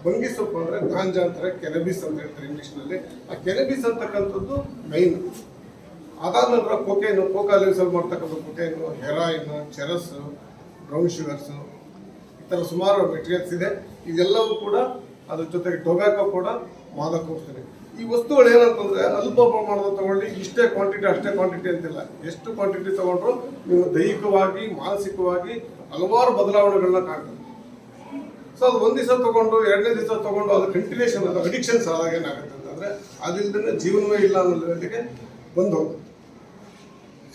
ಬಂಗಿ ಸೊಪ್ಪು ಅಂದರೆ ಗಾಂಜಾ ಅಂತಾರೆ, ಕೆನಬಿಸ್ ಅಂತ ಹೇಳ್ತಾರೆ ಇಂಗ್ಲೀಷ್ನಲ್ಲಿ. ಆ ಕೆನಬಿಸ್ ಅಂತಕ್ಕಂಥದ್ದು ಮೈನ್. ಅದಾದ ನಂತರ ಕೊಕೇನು, ಕೋಕಾ ಲೀವ್ಸಲ್ಲಿ ಮಾಡ್ತಕ್ಕಂಥ ಕೊಕೇನು, ಹೆರಾಯಿನ್, ಚೆರಸ್ಸು, ಬ್ರೌನ್ ಶುಗರ್ಸು, ಈ ಥರ ಸುಮಾರು ಮೆಟೀರಿಯಲ್ಸ್ ಇದೆ. ಇದೆಲ್ಲವೂ ಕೂಡ ಅದ್ರ ಜೊತೆಗೆ ಟೊಬ್ಯಾಕೊ ಕೂಡ ಮಾದಕ ವಸ್ತುಗಳು. ಈ ವಸ್ತುಗಳು ಏನಂತಂದರೆ ಅಲ್ಪ ಪ್ರಮಾಣದ ತಗೊಳ್ಳಿ, ಇಷ್ಟೇ ಕ್ವಾಂಟಿಟಿ ಅಷ್ಟೇ ಕ್ವಾಂಟಿಟಿ ಅಂತಿಲ್ಲ. ಎಷ್ಟು ಕ್ವಾಂಟಿಟಿ ತಗೊಂಡ್ರು ನೀವು ದೈಹಿಕವಾಗಿ ಮಾನಸಿಕವಾಗಿ ಹಲವಾರು ಬದಲಾವಣೆಗಳನ್ನ ಕಾಣ್ತದೆ. ಸೊ ಅದು ಒಂದು ದಿವಸ ತೊಗೊಂಡು 2ನೇ ದಿವಸ ತೊಗೊಂಡು ಅದು ಕಂಟಿನ್ಯೂಷನ್, ಅದು ಅಡಿಕ್ಷನ್ಸ್ ಆದಾಗ ಏನಾಗುತ್ತೆ ಅಂತಂದರೆ ಅದಿಲ್ಲದೇ ಜೀವನವೇ ಇಲ್ಲ ಅನ್ನೋ ಲೆವೆಲ್ಗೆ ಬಂದು ಹೋಗುತ್ತೆ.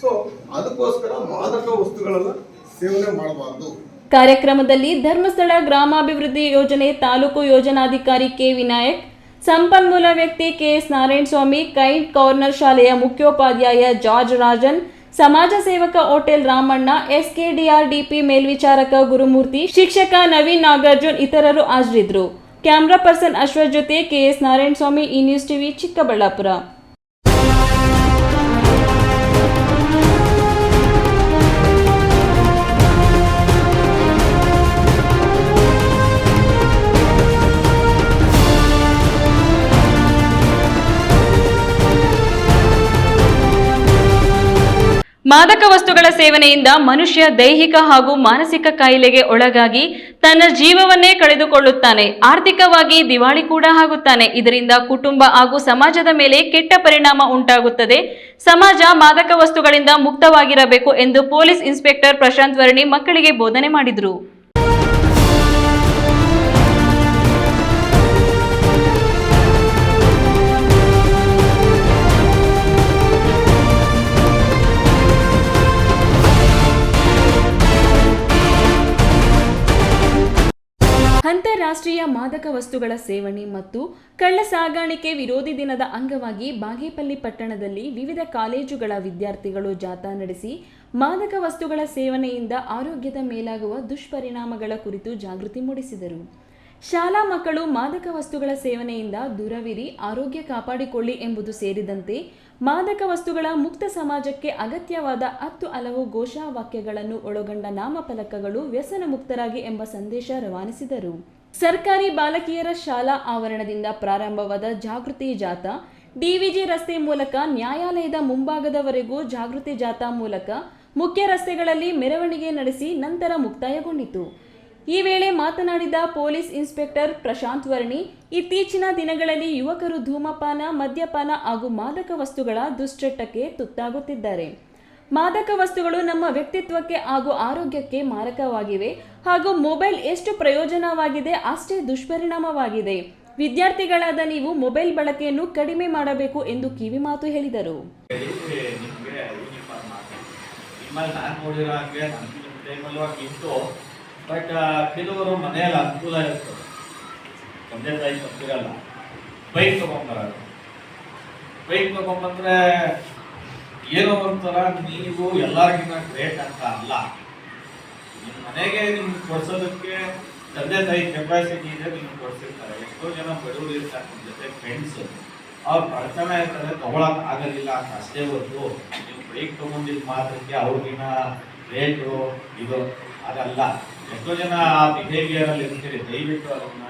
ಸೊ ಅದಕ್ಕೋಸ್ಕರ ಮಾದಕ ವಸ್ತುಗಳನ್ನು ಸೇವನೆ ಮಾಡಬಾರ್ದು. ಕಾರ್ಯಕ್ರಮದಲ್ಲಿ ಧರ್ಮಸ್ಥಳ ಗ್ರಾಮಾಭಿವೃದ್ಧಿ ಯೋಜನೆ ತಾಲೂಕು ಯೋಜನಾಧಿಕಾರಿ K ವಿನಾಯಕ್, ಸಂಪನ್ಮೂಲ ವ್ಯಕ್ತಿ KS ನಾರಾಯಣ ಸ್ವಾಮಿ, ಕೈಂಡ್ ಕಾರ್ನರ್ ಶಾಲೆಯ ಮುಖ್ಯೋಪಾಧ್ಯಾಯ ಜಾರ್ಜ್ ರಾಜನ್, ಸಮಾಜ ಸೇವಕ ಹೋಟೆಲ್ ರಾಮಣ್ಣ, SKDRDP ಮೇಲ್ವಿಚಾರಕ ಗುರುಮೂರ್ತಿ, ಶಿಕ್ಷಕ ನವೀನ್ ನಾಗಾರ್ಜುನ್ ಇತರರು ಹಾಜರಿದ್ದರು. ಕ್ಯಾಮ್ರಾ ಪರ್ಸನ್ ಅಶ್ವಥ್ ಜೊತೆ KS ನಾರಾಯಣ ಸ್ವಾಮಿ, ಈ ನ್ಯೂಸ್ ಟಿವಿ, ಚಿಕ್ಕಬಳ್ಳಾಪುರ. ಮಾದಕ ವಸ್ತುಗಳ ಸೇವನೆಯಿಂದ ಮನುಷ್ಯ ದೈಹಿಕ ಹಾಗೂ ಮಾನಸಿಕ ಕಾಯಿಲೆಗೆ ಒಳಗಾಗಿ ತನ್ನ ಜೀವವನ್ನೇ ಕಳೆದುಕೊಳ್ಳುತ್ತಾನೆ. ಆರ್ಥಿಕವಾಗಿ ದಿವಾಳಿ ಕೂಡ ಆಗುತ್ತಾನೆ. ಇದರಿಂದ ಕುಟುಂಬ ಹಾಗೂ ಸಮಾಜದ ಮೇಲೆ ಕೆಟ್ಟ ಪರಿಣಾಮ ಉಂಟಾಗುತ್ತದೆ. ಸಮಾಜ ಮಾದಕ ವಸ್ತುಗಳಿಂದ ಮುಕ್ತವಾಗಿರಬೇಕು ಎಂದು ಪೊಲೀಸ್ ಇನ್ಸ್ಪೆಕ್ಟರ್ ಪ್ರಶಾಂತ್ ವರ್ಣಿ ಮಕ್ಕಳಿಗೆ ಬೋಧನೆ ಮಾಡಿದರು. ಅಂತಾರಾಷ್ಟ್ರೀಯ ಮಾದಕ ವಸ್ತುಗಳ ಸೇವನೆ ಮತ್ತು ಕಳ್ಳ ಸಾಗಾಣಿಕೆ ವಿರೋಧಿ ದಿನದ ಅಂಗವಾಗಿ ಬಾಗೇಪಲ್ಲಿ ಪಟ್ಟಣದಲ್ಲಿ ವಿವಿಧ ಕಾಲೇಜುಗಳ ವಿದ್ಯಾರ್ಥಿಗಳು ಜಾಥಾ ನಡೆಸಿ ಮಾದಕ ವಸ್ತುಗಳ ಸೇವನೆಯಿಂದ ಆರೋಗ್ಯದ ಮೇಲಾಗುವ ದುಷ್ಪರಿಣಾಮಗಳ ಕುರಿತು ಜಾಗೃತಿ ಮೂಡಿಸಿದರು. ಶಾಲಾ ಮಕ್ಕಳು ಮಾದಕ ವಸ್ತುಗಳ ಸೇವನೆಯಿಂದ ದೂರವಿರಿ, ಆರೋಗ್ಯ ಕಾಪಾಡಿಕೊಳ್ಳಿ ಎಂಬುದು ಸೇರಿದಂತೆ ಮಾದಕ ವಸ್ತುಗಳ ಮುಕ್ತ ಸಮಾಜಕ್ಕೆ ಅಗತ್ಯವಾದ 10 ಹಲವು ಘೋಷವಾಕ್ಯಗಳನ್ನು ಒಳಗೊಂಡ ನಾಮಫಲಕಗಳು ವ್ಯಸನ ಮುಕ್ತರಾಗಿ ಎಂಬ ಸಂದೇಶ ರವಾನಿಸಿದರು. ಸರ್ಕಾರಿ ಬಾಲಕಿಯರ ಶಾಲಾ ಆವರಣದಿಂದ ಪ್ರಾರಂಭವಾದ ಜಾಗೃತಿ ಜಾಥಾ ಡಿವಿಜಿ ರಸ್ತೆ ಮೂಲಕ ನ್ಯಾಯಾಲಯದ ಮುಂಭಾಗದವರೆಗೂ ಜಾಗೃತಿ ಜಾಥಾ ಮೂಲಕ ಮುಖ್ಯ ರಸ್ತೆಗಳಲ್ಲಿ ಮೆರವಣಿಗೆ ನಡೆಸಿ ನಂತರ ಮುಕ್ತಾಯಗೊಂಡಿತು. ಈ ವೇಳೆ ಮಾತನಾಡಿದ ಪೊಲೀಸ್ ಇನ್ಸ್ಪೆಕ್ಟರ್ ಪ್ರಶಾಂತ್ ವರ್ಣಿ, ಇತ್ತೀಚಿನ ದಿನಗಳಲ್ಲಿ ಯುವಕರು ಧೂಮಪಾನ, ಮದ್ಯಪಾನ ಹಾಗೂ ಮಾದಕ ವಸ್ತುಗಳ ದುಶ್ಚಟಕ್ಕೆ ತುತ್ತಾಗುತ್ತಿದ್ದಾರೆ. ಮಾದಕ ವಸ್ತುಗಳು ನಮ್ಮ ವ್ಯಕ್ತಿತ್ವಕ್ಕೆ ಹಾಗೂ ಆರೋಗ್ಯಕ್ಕೆ ಮಾರಕವಾಗಿವೆ ಹಾಗೂ ಮೊಬೈಲ್ ಎಷ್ಟು ಪ್ರಯೋಜನವಾಗಿದೆ ಅಷ್ಟೇ ದುಷ್ಪರಿಣಾಮವಾಗಿದೆ. ವಿದ್ಯಾರ್ಥಿಗಳಾದ ನೀವು ಮೊಬೈಲ್ ಬಳಕೆಯನ್ನು ಕಡಿಮೆ ಮಾಡಬೇಕು ಎಂದು ಕಿವಿಮಾತು ಹೇಳಿದರು. ಬಟ್ ಕೆಲವರು ಮನೆಯಲ್ಲಿ ಅನುಕೂಲ ಇರ್ತದೆ, ತಂದೆ ತಾಯಿ ತಪ್ಪಿರಲ್ಲ, ಬೈಕ್ ತೊಗೊಂಬರೋದು. ಬೈಕ್ ತೊಗೊಂಬಂದ್ರೆ ಏನೋ ಒಂಥರ ನೀವು ಎಲ್ಲರಿಗಿನ್ನ ಗ್ರೇಟ್ ಅಂತ ಅಲ್ಲ, ನಿಮ್ಮ ಮನೆಗೆ ನಿಮ್ಗೆ ಕೊಡ್ಸೋದಕ್ಕೆ ತಂದೆ ತಾಯಿ ಕೆಪಾಸಿಟಿ ಇದೆ, ನಿಮ್ಗೆ ಕೊಡ್ಸಿರ್ತಾರೆ. ಎಷ್ಟೋ ಜನ ಬಡವರು ಇರ್ತಾರೆ, ನಿಮ್ಮ ಜೊತೆ ಫ್ರೆಂಡ್ಸ್, ಅವ್ರು ಬಡತನ ಇರ್ತಾರೆ, ತೊಗೊಳಕ್ ಆಗಲಿಲ್ಲ ಅಂತ ಅಷ್ಟೇ ಹೊರತು ನೀವು ಬೈಕ್ ತೊಗೊಂಡಿದ್ದ ಮಾತ್ರಕ್ಕೆ ಅವ್ರಿಗಿನ್ನ ರೇಟು ಇದು ಅದಲ್ಲ. ಎಷ್ಟೋ ಜನ ಆ ಬಿಹೇವಿಯರಲ್ಲಿ ಇರ್ತೀರಿ, ದಯವಿಟ್ಟು ಅದನ್ನ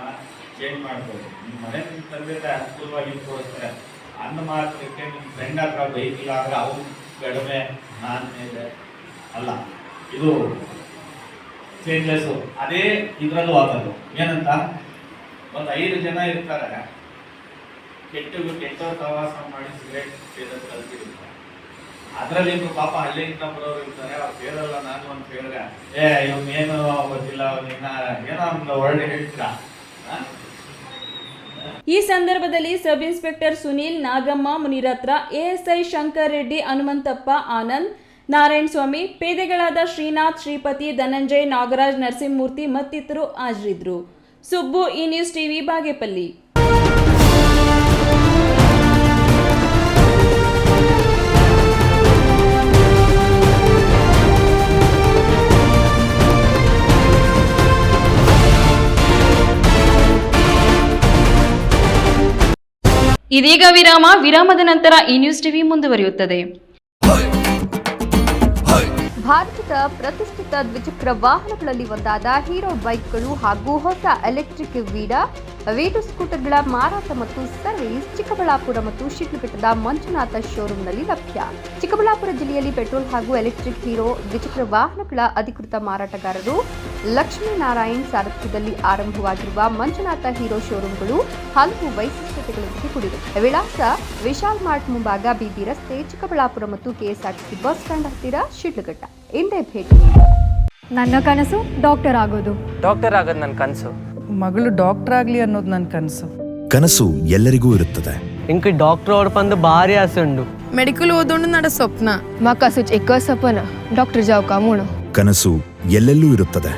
ಚೇಂಜ್ ಮಾಡ್ಬೋದು. ನಿಮ್ಮ ಮನೆ ನಿಮ್ಮ ತಂದೆ ತಾಯಿ ಅನುಕೂಲವಾಗಿ ತೋರಿಸ್ತಾರೆ, ಅನ್ನ ಮಾತ್ರಕ್ಕೆ ನಿಮ್ಮ ಫ್ರೆಂಡ್ ಹತ್ರ ಬೈಕ್ ಇಲ್ಲ ಅಂದರೆ ಅವ್ರು ಕಡಿಮೆ, ನಾನು ಮೇಲೆ ಅಲ್ಲ. ಇದು ಚೇಂಜಸ್ಸು ಅದೇ ಇದರಲ್ಲೂ ಆಗೋದು. ಏನಂತ ಒಂದು 5 ಜನ ಇರ್ತಾರೆ, ಕೆಟ್ಟವ್ರ ಸಹವಾಸ ಮಾಡಿ ಸಿಗರೇಟ್ ಸೇದೋದು ಕಲ್ತಿರ್ತಾರೆ. ಅದರಲ್ಲಿ ಪಾಪ ಹಳ್ಳಿಯಿಂದ ಬರೋರು ಇರ್ತಾರೆ, ಅವ್ರು ಸೇರಲ್ಲ. ನಾನು ಅಂತ ಹೇಳಿದ್ರೆ ಇವನೇನು ಗೊತ್ತಿಲ್ಲ, ಅವನಿನ್ನ ಏನೋ ಒಂದು ಒಳ್ಳೆ ಹೇಳ್ತೀರಾ. ಈ ಸಂದರ್ಭದಲ್ಲಿ sub inspector Sunil, Nagamma Muniratna, ASI Shankar Reddy, Hanumanthappa, Anand, Narayana Swamy, ಪೇದೆಗಳಾದ ಶ್ರೀನಾಥ್, ಶ್ರೀಪತಿ, ಧನಂಜಯ್, ನಾಗರಾಜ್, ನರಸಿಂಹಮೂರ್ತಿ ಮತ್ತಿತರರು ಹಾಜರಿದ್ದರು. ಸುಬ್ಬು, ಈ ನ್ಯೂಸ್ ಟಿವಿ, ಬಾಗೇಪಲ್ಲಿ. ಇದೀಗ ವಿರಾಮ. ವಿರಾಮದ ನಂತರ ಈ ನ್ಯೂಸ್ ಟಿವಿ ಮುಂದುವರಿಯುತ್ತದೆ. ಭಾರತದ ಪ್ರತಿಷ್ಠಿತ ದ್ವಿಚಕ್ರ ವಾಹನಗಳಲ್ಲಿ ಒಂದಾದ ಹೀರೋ ಬೈಕ್ಗಳು ಹಾಗೂ ಹೊಸ ಎಲೆಕ್ಟ್ರಿಕ್ ವೀಡು ಸ್ಕೂಟರ್ಗಳ ಮಾರಾಟ ಮತ್ತು ಸರ್ವಿಸ್ ಚಿಕ್ಕಬಳ್ಳಾಪುರ ಮತ್ತು ಶಿಡ್ಲಘಟ್ಟದ ಮಂಜುನಾಥ ಶೋರೂಮ್ನಲ್ಲಿ ಲಭ್ಯ. ಚಿಕ್ಕಬಳ್ಳಾಪುರ ಜಿಲ್ಲೆಯಲ್ಲಿ ಪೆಟ್ರೋಲ್ ಹಾಗೂ ಎಲೆಕ್ಟ್ರಿಕ್ ಹೀರೋ ದ್ವಿಚಕ್ರ ವಾಹನಗಳ ಅಧಿಕೃತ ಮಾರಾಟಗಾರರು ಲಕ್ಷ್ಮೀನಾರಾಯಣ್ ಸಾರಥ್ಯದಲ್ಲಿ ಆರಂಭವಾಗಿರುವ ಮಂಜುನಾಥ ಹೀರೋ ಶೋರೂಮ್ಗಳು ಹಲವು ವೈಶಿಷ್ಟ್ಯತೆಗಳೊಂದಿಗೆ ಕೂಡಿವೆ. ವಿಳಾಸ ವಿಶಾಲ್ ಮಾರ್ಟ್ ಮುಂಭಾಗ, ಬಿಬಿ ರಸ್ತೆ, ಚಿಕ್ಕಬಳ್ಳಾಪುರ ಮತ್ತು ಕೆಎಸ್ಆರ್ಟಿಸಿ ಬಸ್ ಸ್ಟ್ಯಾಂಡ್ ಹತ್ತಿರ, ಶಿಡ್ಲಘಟ್ಟ. ಇಂದೇ ಭೇಟಿ. ನನ್ನ ಕನಸು ಡಾಕ್ಟರ್ ಆಗೋದು. ಡಾಕ್ಟರ್ ಆಗೋದು ನನ್ನ ಕನಸು. ಮಗಳು ಡಾಕ್ಟರ್ ಆಗಲಿ ಅನ್ನೋದು ನನ್ನ ಕನಸು. ಕನಸು ಎಲ್ಲರಿಗೂ ಇರುತ್ತದೆ. ಇಂಕ ಡಾಕ್ಟರ್ ಓಡ್ಪಂದು ಭಾರಿ ಆಸೆ ಉಂಡು. ಮೆಡಿಕಲ್ ಓದೋಣ ನಡ ಸ್ವಪ್ನ. ಮಾಕಾಸು ಚಿಕ್ಕ ಸಪನ ಡಾಕ್ಟರ್ ಜಾವ್ ಕಾಮೂಣ. ಕನಸು ಎಲ್ಲೆಲ್ಲೂ ಇರುತ್ತದೆ.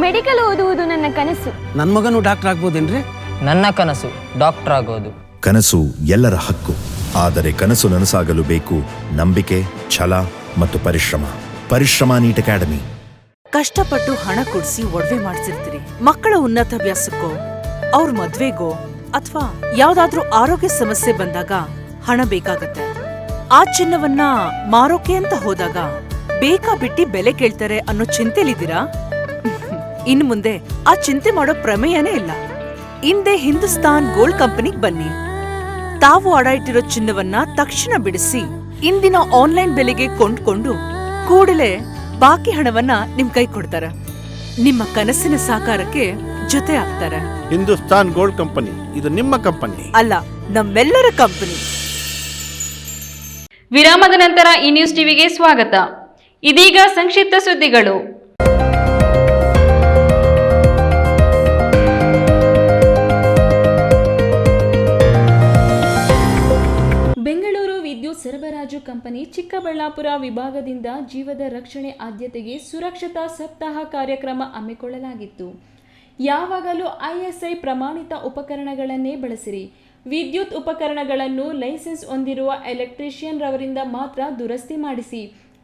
ಮೆಡಿಕಲ್ ಓದುವುದು ನನ್ನ ಕನಸು. ನನ್ನ ಮಗನು ಡಾಕ್ಟರ್ ಆಗ್ಬೋದೇನ್ರಿ? ನನ್ನ ಕನಸು ಡಾಕ್ಟರ್ ಆಗೋದು. ಕನಸು ಎಲ್ಲರ ಹಕ್ಕು. ಆದರೆ ಕನಸು ನನಸಾಗಲು ಬೇಕು ನಂಬಿಕೆ, ಛಲ ಮತ್ತು ಪರಿಶ್ರಮ. ಪರಿಶ್ರಮ ನೀಟ್ ಅಕಾಡೆಮಿ. ಕಷ್ಟಪಟ್ಟು ಹಣ ಕೊಡಿಸಿ ಒಡವೆ ಮಾಡಿಸಿರ್ತೀರಿ. ಮಕ್ಕಳ ಉನ್ನತಾಭ್ಯಾಸಕ್ಕೋ, ಅವ್ರ ಮದ್ವೆಗೋ ಅಥವಾ ಯಾವ್ದಾದ್ರೂ ಆರೋಗ್ಯ ಸಮಸ್ಯೆ ಬಂದಾಗ ಹಣ ಬೇಕಾಗತ್ತೆ. ಆ ಚಿನ್ನವನ್ನ ಮಾರೋಕೆ ಅಂತ ಹೋದಾಗ ಬೇಕಾ ಬಿಟ್ಟಿ ಬೆಲೆ ಕೇಳ್ತಾರೆ ಅನ್ನೋ ಚಿಂತೆಲಿದ್ದೀರಾ? ಇನ್ನು ಮುಂದೆ ಆ ಚಿಂತೆ ಮಾಡೋ ಪ್ರಮೇಯನೇ ಇಲ್ಲ. ಇಂದೇ ಹಿಂದೂಸ್ತಾನ್ ಗೋಲ್ಡ್ ಕಂಪನಿಗೆ ಬನ್ನಿ. ತಾವು ಅಡ ಇಟ್ಟಿರೋ ಚಿನ್ನವನ್ನ ತಕ್ಷಣ ಬಿಡಿಸಿ ಇಂದಿನ ಆನ್ಲೈನ್ ಬೆಲೆಗೆ ಕೊಂಡ್ಕೊಂಡು ಕೂಡಲೇ ಬಾಕಿ ಹಣವನ್ನ ನಿಮ್ ಕೈ ಕೊಡ್ತಾರೆ. ನಿಮ್ಮ ಕನಸಿನ ಸಾಕಾರಕ್ಕೆ ಜೊತೆ ಆಗ್ತಾರೆ. ಹಿಂದೂಸ್ತಾನ್ ಗೋಲ್ಡ್ ಕಂಪನಿ, ಇದು ನಿಮ್ಮ ಕಂಪನಿ ಅಲ್ಲ, ನಮ್ಮೆಲ್ಲರ ಕಂಪನಿ. ವಿರಾಮದ ನಂತರ ಈ ನ್ಯೂಸ್ ಟಿವಿಗೆ ಸ್ವಾಗತ. ಇದೀಗ ಸಂಕ್ಷಿಪ್ತ ಸುದ್ದಿಗಳು. ಬೆಂಗಳೂರು ವಿದ್ಯುತ್ ಸರಬರಾಜು ಕಂಪನಿ ಚಿಕ್ಕಬಳ್ಳಾಪುರ ವಿಭಾಗದಿಂದ ಜೀವದ ರಕ್ಷಣೆ ಆದ್ಯತೆಗೆ ಸುರಕ್ಷತಾ ಸಪ್ತಾಹ ಕಾರ್ಯಕ್ರಮ ಹಮ್ಮಿಕೊಳ್ಳಲಾಗಿತ್ತು. ಯಾವಾಗಲೂ ISI ಪ್ರಮಾಣಿತ ಉಪಕರಣಗಳನ್ನೇ ಬಳಸಿರಿ. ವಿದ್ಯುತ್ ಉಪಕರಣಗಳನ್ನು ಲೈಸೆನ್ಸ್ ಹೊಂದಿರುವ ಎಲೆಕ್ಟ್ರಿಷಿಯನ್ ರವರಿಂದ ಮಾತ್ರ ದುರಸ್ತಿ ಮಾಡಿಸಿ.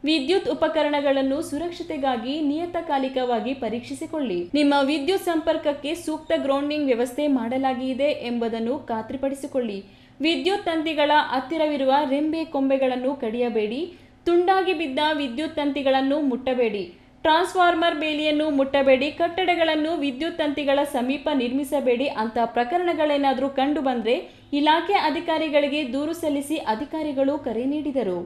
ವಿದ್ಯುತ್ ಉಪಕರಣಗಳನ್ನು ಸುರಕ್ಷತೆಗಾಗಿ ನಿಯತಕಾಲಿಕವಾಗಿ ಪರೀಕ್ಷಿಸಿಕೊಳ್ಳಿ. ನಿಮ್ಮ ವಿದ್ಯುತ್ ಸಂಪರ್ಕಕ್ಕೆ ಸೂಕ್ತ ಗ್ರೌಂಡಿಂಗ್ ವ್ಯವಸ್ಥೆ ಮಾಡಲಾಗಿದೆ ಎಂಬುದನ್ನು ಖಾತ್ರಿಪಡಿಸಿಕೊಳ್ಳಿ. ವಿದ್ಯುತ್ ತಂತಿಗಳ ಹತ್ತಿರವಿರುವ ರೆಂಬೆ ಕೊಂಬೆಗಳನ್ನು ಕಡಿಯಬೇಡಿ. ತುಂಡಾಗಿ ಬಿದ್ದ ವಿದ್ಯುತ್ ತಂತಿಗಳನ್ನು ಮುಟ್ಟಬೇಡಿ. ಟ್ರಾನ್ಸ್ಫಾರ್ಮರ್ ಬೇಲಿಯನ್ನು ಮುಟ್ಟಬೇಡಿ. ಕಟ್ಟಡಗಳನ್ನು ವಿದ್ಯುತ್ ತಂತಿಗಳ ಸಮೀಪ ನಿರ್ಮಿಸಬೇಡಿ. ಅಂತ ಪ್ರಕರಣಗಳೇನಾದರೂ ಕಂಡು ಬಂದರೆ ಇಲಾಖೆ ಅಧಿಕಾರಿಗಳಿಗೆ ದೂರು ಸಲ್ಲಿಸಿ ಅಧಿಕಾರಿಗಳು ಕರೆ ನೀಡಿದರು.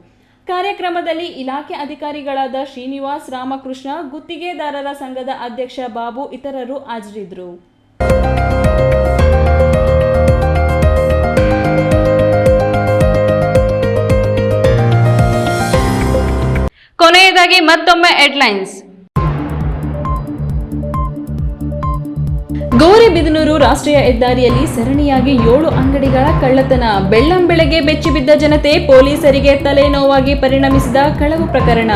ಕಾರ್ಯಕ್ರಮದಲ್ಲಿ ಇಲಾಖೆ ಅಧಿಕಾರಿಗಳಾದ ಶ್ರೀನಿವಾಸ್, ರಾಮಕೃಷ್ಣ, ಗುತ್ತಿಗೆದಾರರ ಸಂಘದ ಅಧ್ಯಕ್ಷ ಬಾಬು ಇತರರು ಹಾಜರಿದ್ದರು. ಕೊನೆಯದಾಗಿ ಮತ್ತೊಮ್ಮೆ ಹೆಡ್ಲೈನ್ಸ್. ಗೌರಿಬಿದನೂರು ರಾಷ್ಟ್ರೀಯ ಹೆದ್ದಾರಿಯಲ್ಲಿ ಸರಣಿಯಾಗಿ 7 ಅಂಗಡಿಗಳ ಕಳ್ಳತನ. ಬೆಳ್ಳಂಬೆಳಗ್ಗೆ ಬೆಚ್ಚಿಬಿದ್ದ ಜನತೆ, ಪೊಲೀಸರಿಗೆ ತಲೆನೋವಾಗಿ ಪರಿಣಮಿಸಿದ ಕಳವು ಪ್ರಕರಣ.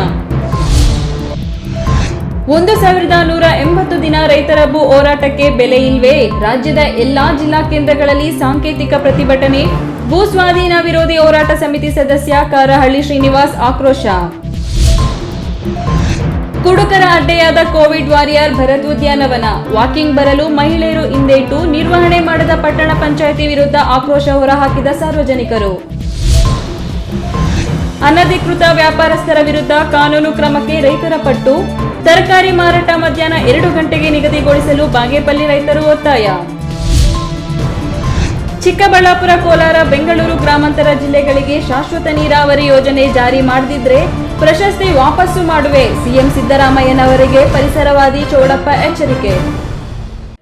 1180 ದಿನ ರೈತರ ಭೂ ಹೋರಾಟಕ್ಕೆ ಬೆಲೆ ಇಲ್ವೇ? ರಾಜ್ಯದ ಎಲ್ಲಾ ಜಿಲ್ಲಾ ಕೇಂದ್ರಗಳಲ್ಲಿ ಸಾಂಕೇತಿಕ ಪ್ರತಿಭಟನೆ. ಭೂ ಸ್ವಾಧೀನ ವಿರೋಧಿ ಹೋರಾಟ ಸಮಿತಿ ಸದಸ್ಯ ಕಾರಹಳ್ಳಿ ಶ್ರೀನಿವಾಸ್ ಆಕ್ರೋಶ. ಕುಡುಕರ ಅಡ್ಡೆಯಾದ ಕೋವಿಡ್ ವಾರಿಯರ್ ಭರತ್ ಉದ್ಯಾನವನ. ವಾಕಿಂಗ್ ಬರಲು ಮಹಿಳೆಯರು ಹಿಂದೇಟು. ನಿರ್ವಹಣೆ ಮಾಡದ ಪಟ್ಟಣ ಪಂಚಾಯಿತಿ ವಿರುದ್ಧ ಆಕ್ರೋಶ ಹೊರಹಾಕಿದ ಸಾರ್ವಜನಿಕರು. ಅನಧಿಕೃತ ವ್ಯಾಪಾರಸ್ಥರ ವಿರುದ್ಧ ಕಾನೂನು ಕ್ರಮಕ್ಕೆ ರೈತರ ಪಟ್ಟು. ತರಕಾರಿ ಮಾರಾಟ ಮಧ್ಯಾಹ್ನ 2 ಗಂಟೆಗೆ ನಿಗದಿಗೊಳಿಸಲು ಬಾಗೇಪಲ್ಲಿ ರೈತರು ಒತ್ತಾಯ. ಚಿಕ್ಕಬಳ್ಳಾಪುರ, ಕೋಲಾರ, ಬೆಂಗಳೂರು ಗ್ರಾಮಾಂತರ ಜಿಲ್ಲೆಗಳಿಗೆ ಶಾಶ್ವತ ನೀರಾವರಿ ಯೋಜನೆ ಜಾರಿ ಮಾಡದಿದ್ರೆ ಪ್ರಶಸ್ತಿ ವಾಪಸ್ಸು ಮಾಡುವೆ. ಸಿಎಂ ಸಿದ್ದರಾಮಯ್ಯನವರಿಗೆ ಪರಿಸರವಾದಿ ಚೌಡಪ್ಪ ಎಚ್ಚರಿಕೆ.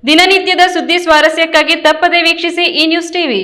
ದಿನನಿತ್ಯದ ಸುದ್ದಿ ಸ್ವಾರಸ್ಯಕ್ಕಾಗಿ ತಪ್ಪದೆ ವೀಕ್ಷಿಸಿ ಈ ನ್ಯೂಸ್ ಟಿವಿ.